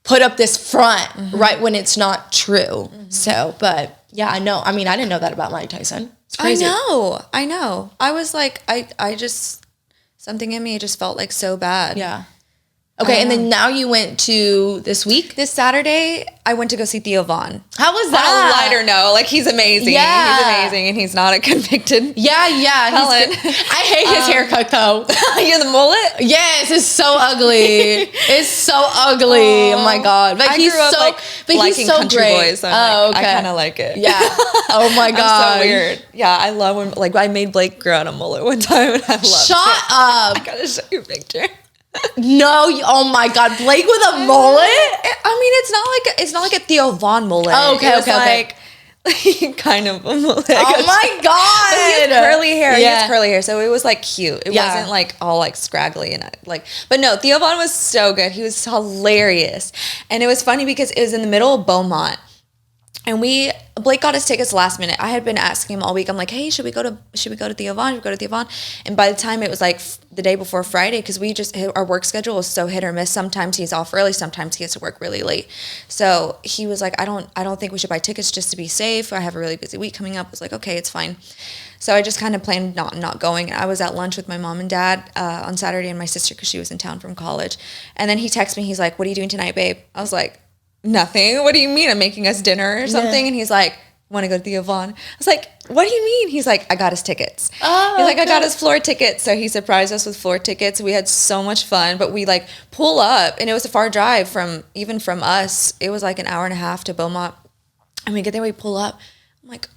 put up this front, right, when it's not true. So, but yeah, I know. I mean, I didn't know that about Mike Tyson. It's crazy. I know. I was like, I just, something in me just felt like so bad. Yeah. Okay, and then now you went to this week? This Saturday, I went to go see Theo Von. How was that? On a lighter note, like he's amazing. Yeah. He's amazing and he's not a convicted felon. I hate his haircut though. You're the mullet? Yes, it's so ugly. It's so ugly. Oh my God. But he's so country great. Boys, so okay. I kind of like it. Yeah. Oh my God. I'm so weird. Yeah, I love when, like I made Blake grow out a mullet one time and I loved it. Shut up. I gotta show you a picture. No, oh my God, Blake with a mullet? I mean, it's not like a Theo Von mullet. Oh, okay. Kind of a mullet. Oh my God. He has curly hair. He has curly hair, so it was like cute. It wasn't like all like scraggly and like. But no, Theo Von was so good. He was hilarious, and it was funny because it was in the middle of Beaumont. And Blake got his tickets last minute. I had been asking him all week. I'm like, hey, should we go to Theo Von? Should we go to Theo Von? And by the time it was like the day before Friday, because our work schedule was so hit or miss. Sometimes he's off early, sometimes he has to work really late. So he was like, I don't think we should buy tickets just to be safe. I have a really busy week coming up. I was like, okay, it's fine. So I just kind of planned not going. I was at lunch with my mom and dad on Saturday and my sister because she was in town from college. And then he texted me. He's like, what are you doing tonight, babe? I was like, nothing. What do you mean? I'm making us dinner or something? And he's like, want to go to Theo Von? I was like, what do you mean? He's like, I got his tickets. Oh, he's like, I got his floor tickets. So he surprised us with floor tickets. We had so much fun, but we like pull up and it was a far drive from us. It was like an hour and a half to Beaumont. And we get there, we pull up. I'm like,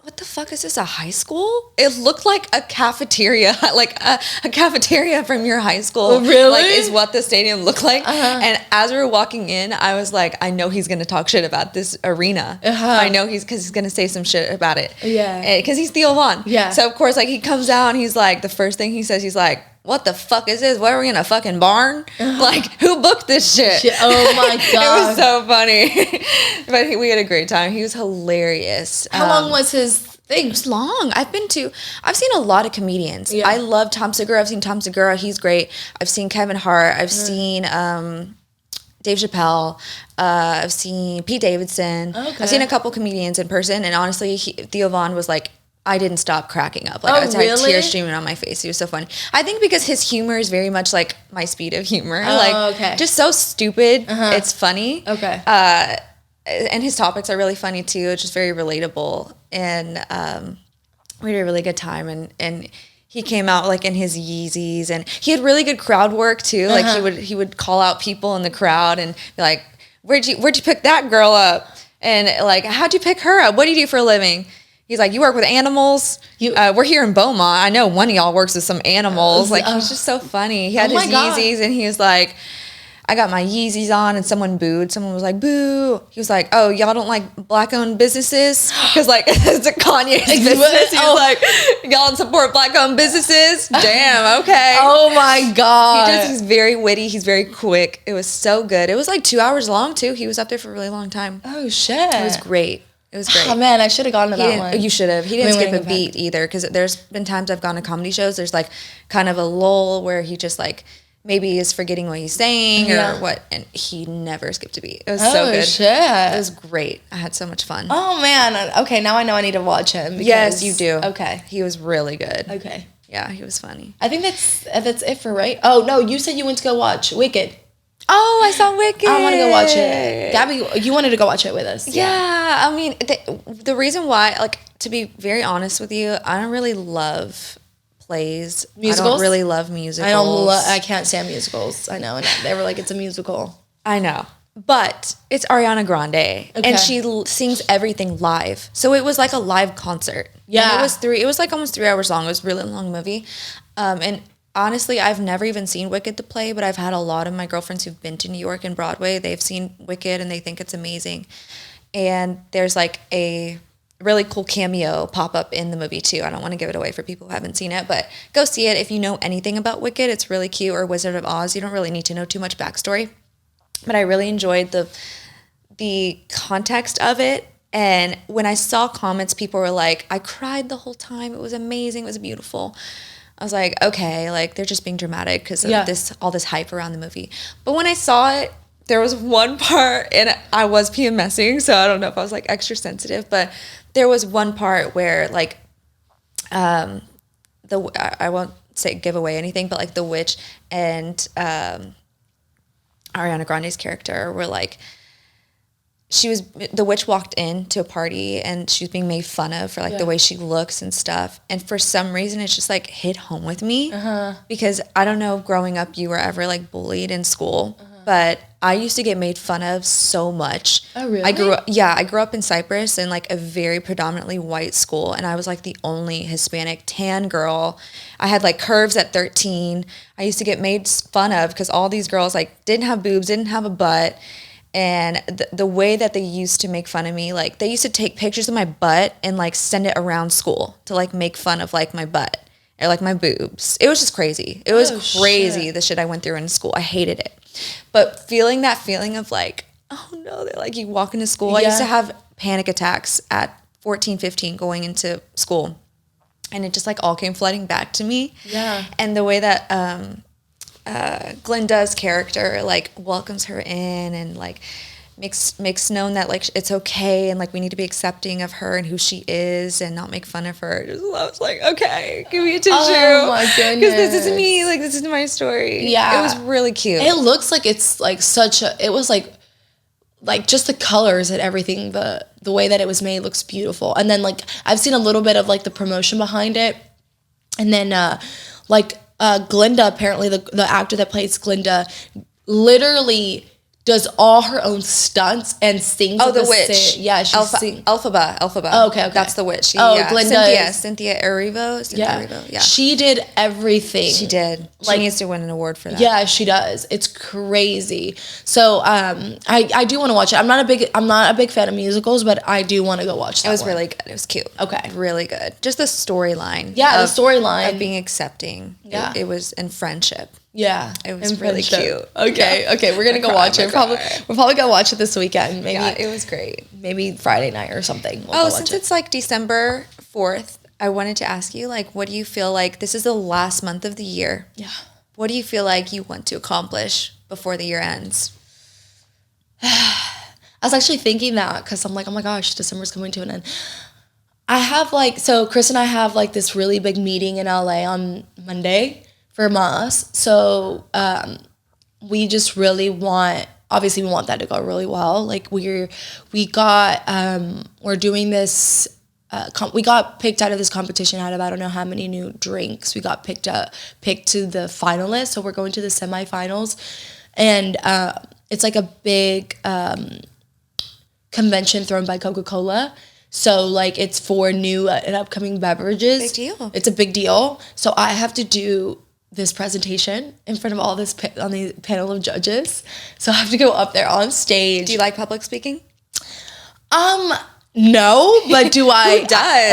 what the fuck is this, a high school? It looked like a cafeteria, like a cafeteria from your high school. Really? Like is what the stadium looked like. And as we were walking in, I was like, I know he's going to talk shit about this arena. I know because he's going to say some shit about it. Yeah. Because he's Theo Von. Yeah. So of course, like he comes out and he's like, the first thing he says, he's like, what the fuck is this? What, are we in a fucking barn? Like, who booked this shit? Oh my God. It was so funny. But we had a great time. He was hilarious. How long was his thing? It was long. I've seen a lot of comedians. Yeah. I love Tom Segura. I've seen Tom Segura. He's great. I've seen Kevin Hart. I've seen Dave Chappelle. I've seen Pete Davidson. Okay. I've seen a couple comedians in person. And honestly, Theo Von was like, I didn't stop cracking up. Like, I had tears streaming on my face. He was so funny. I think because his humor is very much like my speed of humor. Just so stupid. It's funny. Okay. And his topics are really funny too. It's just very relatable. And we had a really good time. And he came out like in his Yeezys, and he had really good crowd work too. Like he would call out people in the crowd and be like, where'd you pick that girl up? And like, how'd you pick her up? What do you do for a living? He's like, you work with animals? We're here in Beaumont. I know one of y'all works with some animals. Like, he's just so funny. He had his Yeezys, and he was like, I got my Yeezys on, and someone booed. Someone was like, boo. He was like, oh, y'all don't like black-owned businesses? Because, like, it's a Kanye's business. He was like, y'all don't support black-owned businesses? Damn, okay. Oh, my God. He's very witty. He's very quick. It was so good. It was like 2 hours long, too. He was up there for a really long time. Oh, shit. It was great. It was great. Oh, man, I should have gone to that one. You should have. He didn't skip a beat either, because there's been times I've gone to comedy shows. There's like kind of a lull where he just like maybe is forgetting what he's saying or what, and he never skipped a beat. It was so good. Shit. It was great. I had so much fun. Oh, man. Okay, now I know I need to watch him. Yes, you do. Okay. He was really good. Okay. Yeah, he was funny. I think that's it for right. Oh, no, you said you went to go watch Wicked. Oh, I saw Wicked. I want to go watch it. Gabby, you wanted to go watch it with us. Yeah. I mean, the reason why, like, to be very honest with you, I don't really love plays. Musicals? I don't really love musicals. I can't stand musicals. I know. And they were like, it's a musical. I know. But it's Ariana Grande. Okay. And she sings everything live. So it was like a live concert. Yeah. And it was like almost 3 hours long. It was a really long movie. And honestly, I've never even seen Wicked the play, but I've had a lot of my girlfriends who've been to New York and Broadway. They've seen Wicked and they think it's amazing. And there's like a really cool cameo pop up in the movie too. I don't want to give it away for people who haven't seen it, but go see it. If you know anything about Wicked, it's really cute. Or Wizard of Oz, you don't really need to know too much backstory. But I really enjoyed the context of it. And when I saw comments, people were like, I cried the whole time. It was amazing. It was beautiful. I was like, okay, like they're just being dramatic because of all this hype around the movie. But when I saw it, there was one part, and I was PMSing, so I don't know if I was like extra sensitive, but there was one part where like, I won't say give away anything, but like the witch and Ariana Grande's character were like, the witch walked into a party and she was being made fun of for like the way she looks and stuff. And for some reason, it's just like hit home with me because I don't know if growing up you were ever like bullied in school, but I used to get made fun of so much. Oh, really? I grew up in Cyprus in like a very predominantly white school, and I was like the only Hispanic tan girl. I had like curves at 13. I used to get made fun of because all these girls like didn't have boobs, didn't have a butt. And the way that they used to make fun of me, like they used to take pictures of my butt and like send it around school to like make fun of like my butt or like my boobs. It was just crazy. It was crazy, the shit I went through in school. I hated it. But feeling that feeling of like, oh no, they're like, you walk into school. I used to have panic attacks at 14, 15 going into school. And it just like all came flooding back to me. Yeah. And the way that Glinda's character like welcomes her in and like makes known that like it's okay and like we need to be accepting of her and who she is and not make fun of her. I was like, okay, give me a tissue. Oh my goodness. Because this is me. Like this is my story. Yeah. It was really cute. It looks like it's like it was like just the colors and everything, the way that it was made looks beautiful. And then like I've seen a little bit of like the promotion behind it. And then Glinda, apparently the actor that plays Glinda literally does all her own stunts and sings. Oh, the witch. Yeah, she sings. Elphaba. Oh, okay. That's the witch. Glinda. Cynthia Erivo. Yeah. She did everything. She did. She needs to win an award for that. Yeah, she does. It's crazy. So I do want to watch it. I'm not a big fan of musicals, but I do want to go watch that. It was really good. It was cute. Okay. Really good. Just the storyline. Yeah, the storyline of being accepting. Yeah. It was in friendship. Yeah, it was really cute. Okay, we're gonna go watch it. We're probably gonna watch it this weekend. Maybe it was great. Maybe Friday night or something. Since it's like December 4th, I wanted to ask you, like, what do you feel like this is the last month of the year? Yeah. What do you feel like you want to accomplish before the year ends? I was actually thinking that because I'm like, oh my gosh, December's coming to an end. I have Chris and I have like this really big meeting in LA on Monday for Moss. So we just really want that to go really well. Like we're doing this, we got picked out of this competition out of I don't know how many new drinks. We got picked to the finalists. So we're going to the semifinals. And it's like a big convention thrown by Coca-Cola. So like it's for new and upcoming beverages. Big deal. It's a big deal. So I have to do this presentation in front of all this on the panel of judges. So I have to go up there on stage. Do you like public speaking? No, but do I?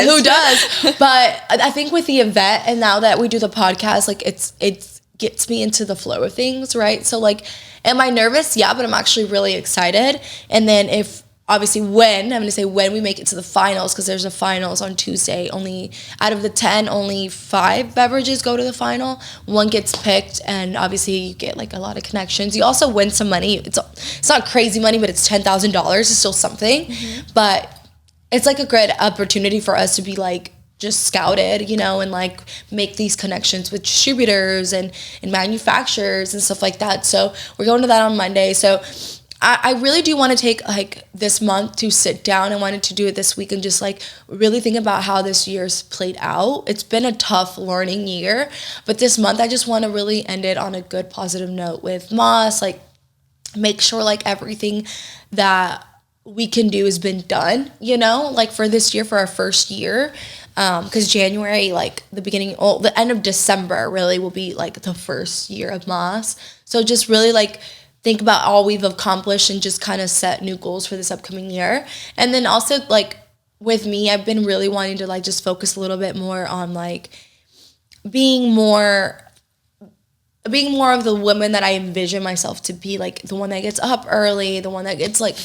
Who does? But I think with the event and now that we do the podcast, like it gets me into the flow of things, right? So like, am I nervous? Yeah, but I'm actually really excited. And then when we make it to the finals, because there's a finals on Tuesday, only out of the 10, only 5 beverages go to the final. 1 gets picked, and obviously you get like a lot of connections. You also win some money. It's not crazy money, but it's $10,000. It's still something. Mm-hmm. But it's like a great opportunity for us to be like just scouted, and like make these connections with distributors and manufacturers and stuff like that. So we're going to that on Monday. So I really do want to take like this month to sit down. I wanted to do it this week and just like really think about how this year's played out. It's been a tough learning year, but this month I just want to really end it on a good positive note with Moss, like make sure like everything that we can do has been done, like for this year, for our first year. Because January, like the end of December really will be like the first year of Moss. So just really like think about all we've accomplished and just kind of set new goals for this upcoming year. And then also like with me, I've been really wanting to like just focus a little bit more on like being more of the woman that I envision myself to be, like the one that gets up early, the one that gets like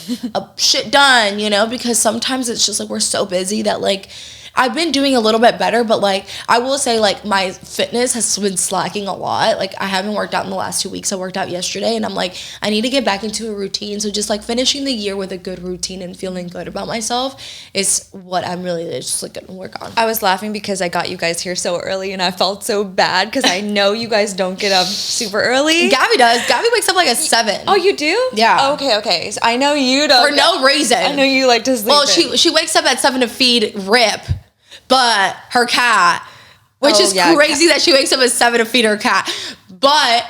shit done, because sometimes it's just like we're so busy that like I've been doing a little bit better, but like I will say like my fitness has been slacking a lot. Like I haven't worked out in the last 2 weeks. I worked out yesterday and I'm like, I need to get back into a routine. So just like finishing the year with a good routine and feeling good about myself is what I'm really just like gonna work on. I was laughing because I got you guys here so early and I felt so bad because I know you guys don't get up super early. Gabby does. Gabby wakes up like at 7. Oh, you do? Yeah. Okay. So I know you don't. For no reason. I know you like to sleep. Well, she wakes up at 7 to feed Rip. But her cat, which is crazy that she wakes up at 7 to feed her cat. But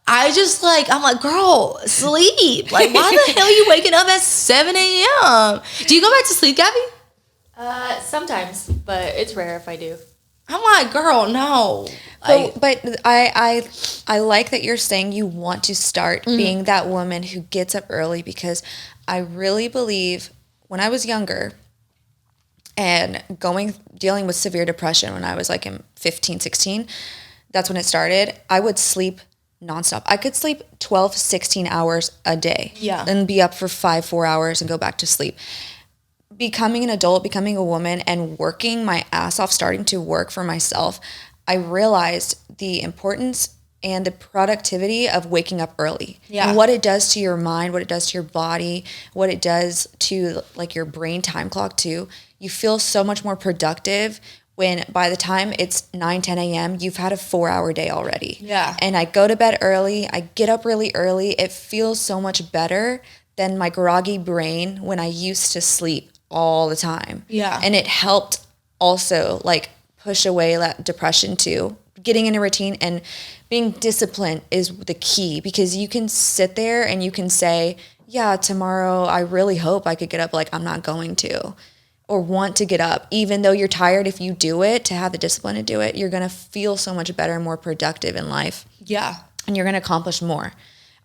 I'm like, girl, sleep. Like, why the hell are you waking up at 7 a.m.? Do you go back to sleep, Gabby? Sometimes, but it's rare if I do. I'm like, girl, no. But I like that you're saying you want to start being that woman who gets up early, because I really believe when I was younger, and dealing with severe depression when I was like in 15, 16, that's when it started. I would sleep nonstop. I could sleep 12, 16 hours a day. Yeah. Then be up for 4 hours and go back to sleep. Becoming an adult, becoming a woman, and working my ass off, starting to work for myself, I realized the importance and the productivity of waking up early. Yeah. And what it does to your mind, what it does to your body, what it does to like your brain time clock too. You feel so much more productive when by the time it's 9, 10 a.m., you've had a 4-hour day already. Yeah. And I go to bed early. I get up really early. It feels so much better than my groggy brain when I used to sleep all the time. Yeah. And it helped also like push away that depression too. getting in a routine and being disciplined is the key, because you can sit there and you can say, yeah, tomorrow I really hope I could get up. Like, I'm not going to, or want to get up. Even though you're tired, if you do it, to have the discipline to do it, you're going to feel so much better and more productive in life. Yeah. And you're going to accomplish more.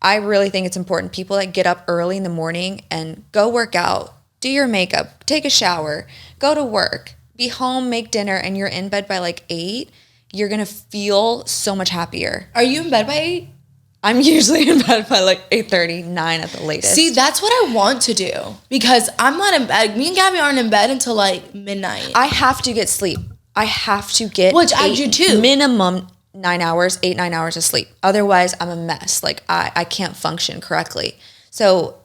I really think it's important. People that get up early in the morning and go work out, do your makeup, take a shower, go to work, be home, make dinner, and you're in bed by like 8, you're going to feel so much happier. Are you in bed by 8? I'm usually in bed by like 8:30, 9 at the latest. See, that's what I want to do, because I'm not in bed. Me and Gabby aren't in bed until like midnight. I have to get sleep. I have to get Which I do too. Minimum 9 hours, 8-9 hours of sleep. Otherwise, I'm a mess. Like I can't function correctly. So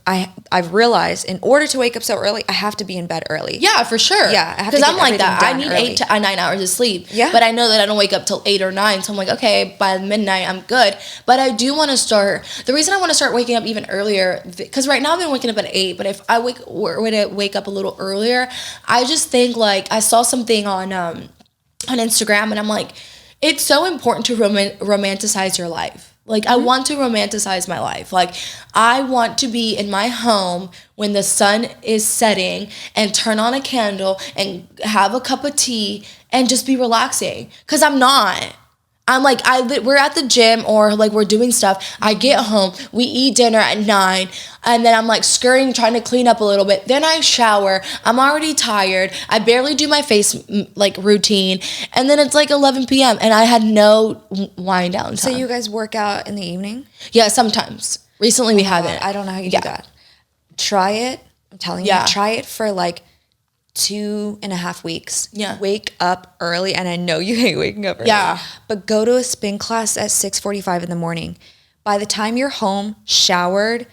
I've realized in order to wake up so early, I have to be in bed early. Yeah, for sure. Yeah, I have to because get I'm like that. I everything need done 8 to 9 hours of sleep. Yeah, but I know that I don't wake up till 8 or 9, so I'm like, okay, by midnight I'm good. But I do want to start. The reason I want to start waking up even earlier, because right now I've been waking up at 8. But if I were to wake up a little earlier, I just think like I saw something on Instagram, and I'm like, it's so important to romanticize your life. Like, I want to romanticize my life. Like, I want to be in my home when the sun is setting and turn on a candle and have a cup of tea and just be relaxing. Because I'm not. I'm like, we're at the gym or like we're doing stuff. I get home, we eat dinner at 9, and then I'm like scurrying, trying to clean up a little bit. Then I shower. I'm already tired. I barely do my face like routine. And then it's like 11 p.m. and I had no wind down time. So you guys work out in the evening? Yeah, sometimes. Recently we haven't. I don't know how you do that. Try it. I'm telling you, try it for like 2.5 weeks. Yeah. Wake up early, and I know you hate waking up early. Yeah. But go to a spin class at 6:45 in the morning. By the time you're home, showered,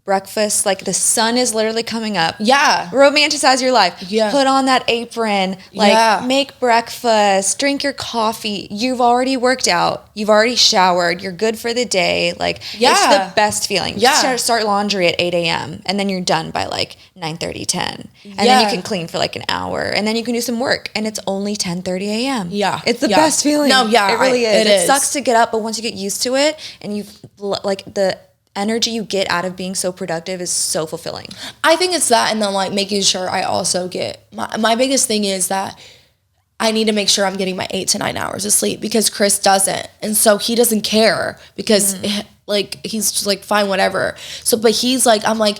breakfast, like the sun is literally coming up. Yeah. Romanticize your life. Yeah. Put on that apron. Like make breakfast, drink your coffee. You've already worked out. You've already showered. You're good for the day. Like it's the best feeling. Yeah. Start laundry at 8 a.m. and then you're done by like 9:30, 10. And then you can clean for like an hour, and then you can do some work, and it's only 10:30 a.m. Yeah. It's the best feeling. No, yeah. It really is. It sucks to get up, but once you get used to it, and you like the energy you get out of being so productive is so fulfilling. I think it's that, and then like making sure I also get my biggest thing is that I need to make sure I'm getting my 8 to 9 hours of sleep, because Chris doesn't, and so he doesn't care, because like he's just like fine, whatever. So but he's like, I'm like,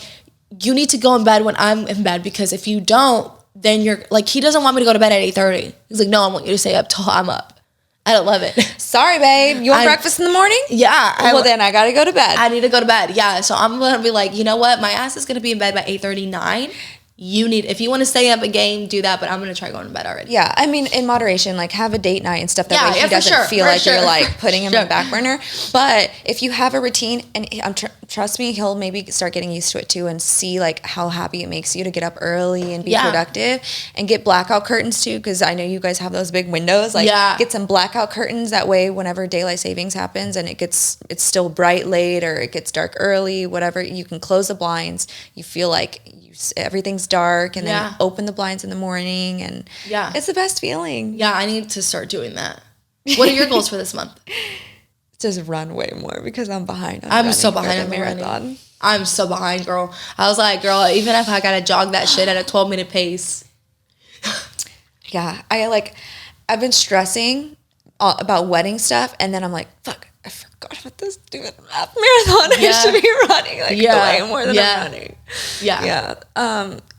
you need to go in bed when I'm in bed, because if you don't, then you're like, he doesn't want me to go to bed at 8:30. He's like, no, I want you to stay up till I'm up at 11. Sorry, babe. You want breakfast in the morning? Yeah. Well, then I got to go to bed. I need to go to bed. Yeah. So I'm going to be like, you know what? My ass is going to be in bed by 8:39. If you want to stay up a game, do that, but I'm going to try going to bed already. Yeah. I mean, in moderation, like have a date night and stuff that way he doesn't feel like you're like putting him in the back burner. But if you have a routine, and trust me, he'll maybe start getting used to it too, and see like how happy it makes you to get up early and be productive, and get blackout curtains too. Cause I know you guys have those big windows, like get some blackout curtains. That way, whenever daylight savings happens and it's still bright late, or it gets dark early, whatever, you can close the blinds. You feel like everything's dark, and then open the blinds in the morning, and it's the best feeling. Yeah, I need to start doing that. What are your goals for this month? Just run way more, because I'm behind. I'm so behind on the marathon. I'm so behind, girl. I was like, girl, even if I gotta jog that shit at a 12-minute pace. Yeah, I've been stressing about wedding stuff, and then I'm like, fuck, I forgot about this stupid half marathon. I should be running way more than I'm running. Yeah.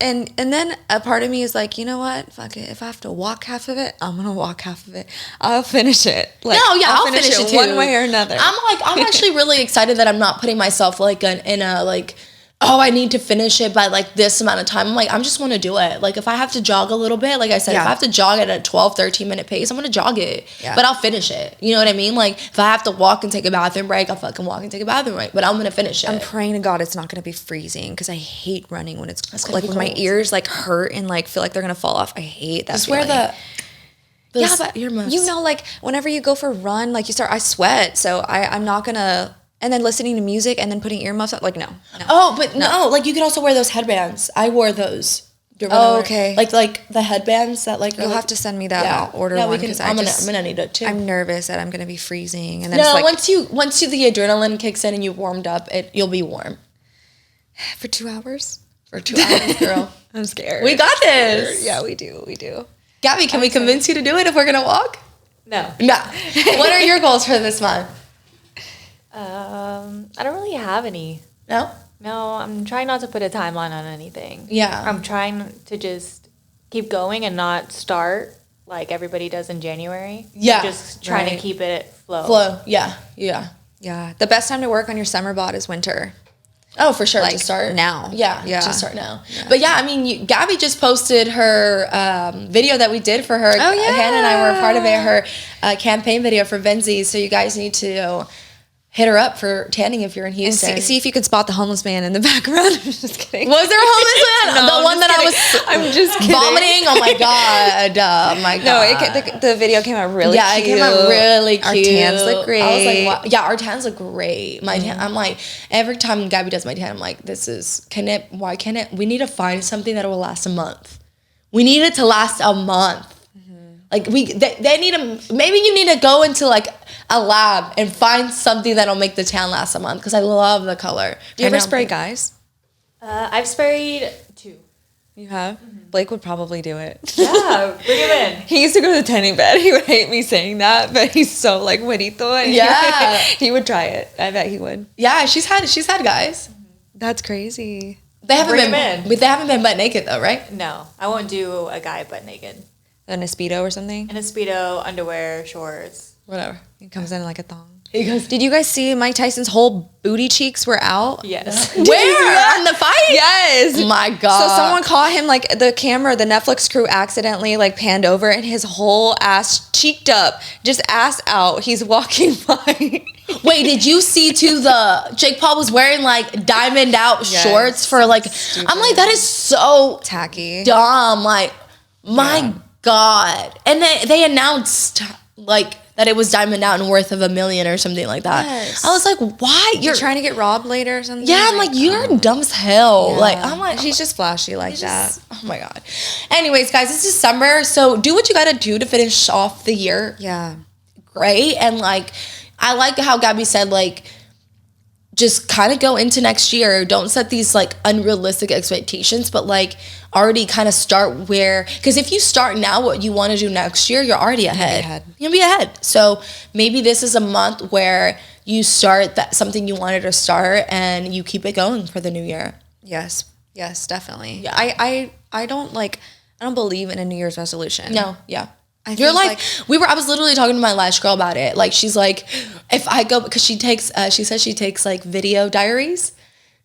And then a part of me is like, you know what? Fuck it. If I have to walk half of it, I'm gonna walk half of it. I'll finish it. Like, I'll finish it too. One way or another. I'm actually really excited that I'm not putting myself like in a like, oh, I need to finish it by like this amount of time. I'm like, I just want to do it. Like if I have to jog a little bit, like I said, if I have to jog at a 12, 13 minute pace, I'm going to jog it, but I'll finish it. You know what I mean? Like if I have to walk and take a bathroom break, I'll fucking walk and take a bathroom break, but I'm going to finish it. I'm praying to God it's not going to be freezing, because I hate running when it's like when my ears like hurt and like feel like they're going to fall off. I hate that. Just wear the but earmuffs. You know, like whenever you go for a run, like I sweat. So I'm not going to. And then listening to music and then putting earmuffs on, like, no. Oh, but no, like you could also wear those headbands. I wore those. Okay. Like the headbands that like. You'll have to send me that. Yeah. I'll order one because I'm gonna need it too. I'm nervous that I'm gonna be freezing, and then once the adrenaline kicks in and you warmed up, you'll be warm. For 2 hours. For 2 hours, girl. I'm scared. We got this. Yeah, we do. Gabby, can we convince you to do it if we're gonna walk? No. What are your goals for this month? I don't really have any. No? No, I'm trying not to put a timeline on anything. Yeah. I'm trying to just keep going and not start like everybody does in January. Yeah. I'm just trying to keep it flow. Yeah. The best time to work on your summer bod is winter. Oh, for sure. Like, to start now. Yeah. To start now. Yeah. But yeah, I mean, Gabby just posted her video that we did for her. Oh, yeah. Hannah and I were a part of it, her campaign video for Venzi. So you guys need to hit her up for tanning if you're in Houston. And see if you could spot the homeless man in the background. I'm just kidding. Was there a homeless man? No, the one that kidding. I'm just kidding. Vomiting? Oh my God. My God. No, the video came out really cute. Yeah, it came out really cute. Our tans look great. I was like, wow. Yeah, our tans look great. My tan, I'm like, every time Gabby does my tan, I'm like, why can't it? We need to find something that will last a month. We need it to last a month. Like they need to, maybe you need to go into like a lab and find something that'll make the tan last a month because I love the color. Do you ever spray guys? I've sprayed 2. You have? Mm-hmm. Blake would probably do it. Yeah, bring him in. He used to go to the tanning bed. He would hate me saying that, but he's so like buenito. And he would try it. I bet he would. Yeah, she's had guys. That's crazy. They haven't been butt naked though, right? No, I won't do a guy butt naked. In a Speedo or something? In a Speedo, underwear, shorts. Whatever. He comes in like a thong. He goes, did you guys see Mike Tyson's whole booty cheeks were out? Yes. Where? On the fight? Yes. My God. So someone caught him, like the Netflix crew accidentally like panned over and his whole ass cheeked up, just ass out. He's walking by. Wait, did you see too Jake Paul was wearing like diamond out shorts for like, stupid. I'm like, that is so tacky. Dumb. Like, my God. And they announced like that it was diamond out and worth of $1 million or something like that. Yes. I was like, why? You're trying to get robbed later or something? Yeah, I'm like, you're dumb as hell. Yeah. Like, I'm like, she's just flashy like that. Oh my God. Anyways, guys, it's December, so do what you gotta do to finish off the year. Yeah. Great. And like, I like how Gabby said, like, just kind of go into next year. Don't set these like unrealistic expectations, but like already kind of start because if you start now what you want to do next year, you're already ahead. You'll be ahead. So maybe this is a month where you start something you wanted to start and you keep it going for the new year. Yes, definitely. Yeah. I don't believe in a New Year's resolution. No, yeah. You're like I was literally talking to my lash girl about it. Like, she's like, if I go, because she says she takes like video diaries.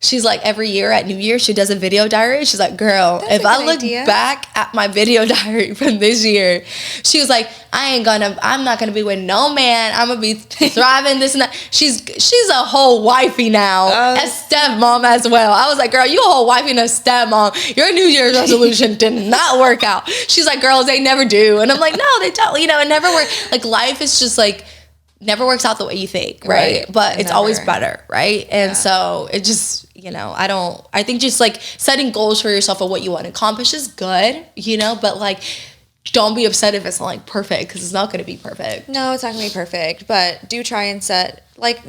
She's like, every year at New Year, she does a video diary. She's like, girl, if I look back at my video diary from this year, she was like, I'm not gonna be with no man. I'm gonna be thriving, this and that. She's a whole wifey now, a stepmom as well. I was like, girl, you a whole wifey and a stepmom. Your New Year's resolution did not work out. She's like, girls, they never do. And I'm like, no, they don't. You know, it never works. Like, life is just like, never works out the way you think, right? But it's always better, right? And so it just, you know, I think just like setting goals for yourself of what you want to accomplish is good, you know, but like, don't be upset if it's not like perfect, because it's not going to be perfect. No, it's not going to be perfect, but do try and set like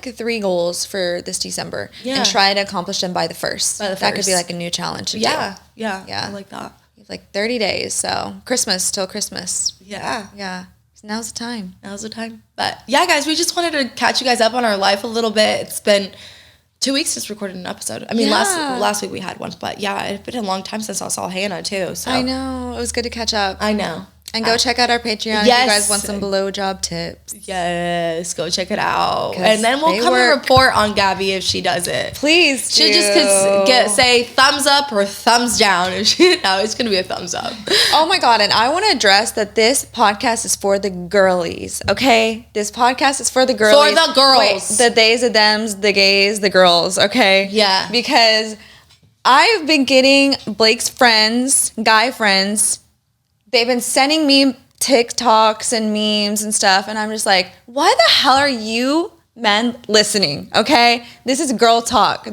3 goals for this December and try to accomplish them by the 1st. That could be like a new challenge to do. Yeah. I like that. You have like 30 days, so till Christmas. Yeah. Now's the time. But yeah, guys, we just wanted to catch you guys up on our life a little bit. It's been 2 weeks since we recorded an episode. I mean, last week we had one, but yeah, it's been a long time since I saw Hannah too. So I know. It was good to catch up. I know. And go check out our Patreon if you guys want some blowjob tips. Yes, go check it out. And then we'll come and report on Gabby if she does it. Please do. She just could say thumbs up or thumbs down. If no, it's going to be a thumbs up. Oh my God. And I want to address that this podcast is for the girlies, okay? This podcast is for the girlies. For the girls. Wait, the theys, the thems, the gays, the girls, okay? Yeah. Because I've been getting Blake's friends, guy friends, they've been sending me TikToks and memes and stuff, and I'm just like, why the hell are you men listening, okay? This is girl talk. Oh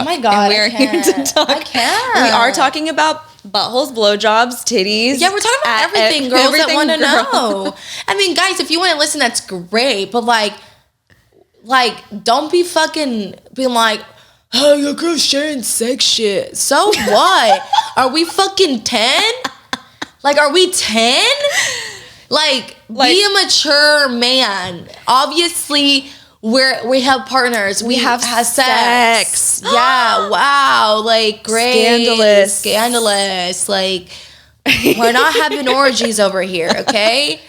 my God, and we are here to talk. I can't. We are talking about buttholes, blowjobs, titties. Yeah, we're talking about everything, girls that want to know. I mean, guys, if you want to listen, that's great. But like, don't be fucking being like, oh, your girl's sharing sex shit. So what? Are we fucking 10? Like, are we 10? Like, be a mature man. Obviously, we have partners. We have sex. Yeah, wow. Like, great. Scandalous. Like, we're not having orgies over here, okay?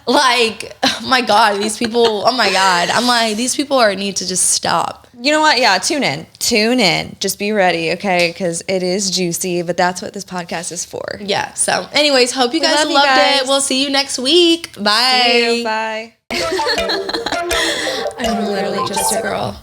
Like, oh my God, these people, oh my God. I'm like, these people need to just stop. You know what? Yeah, tune in. Just be ready, okay? Because it is juicy, but that's what this podcast is for. Yeah, so anyways, hope you guys loved it. We'll see you next week. Bye. See you. Bye. I'm literally just a girl.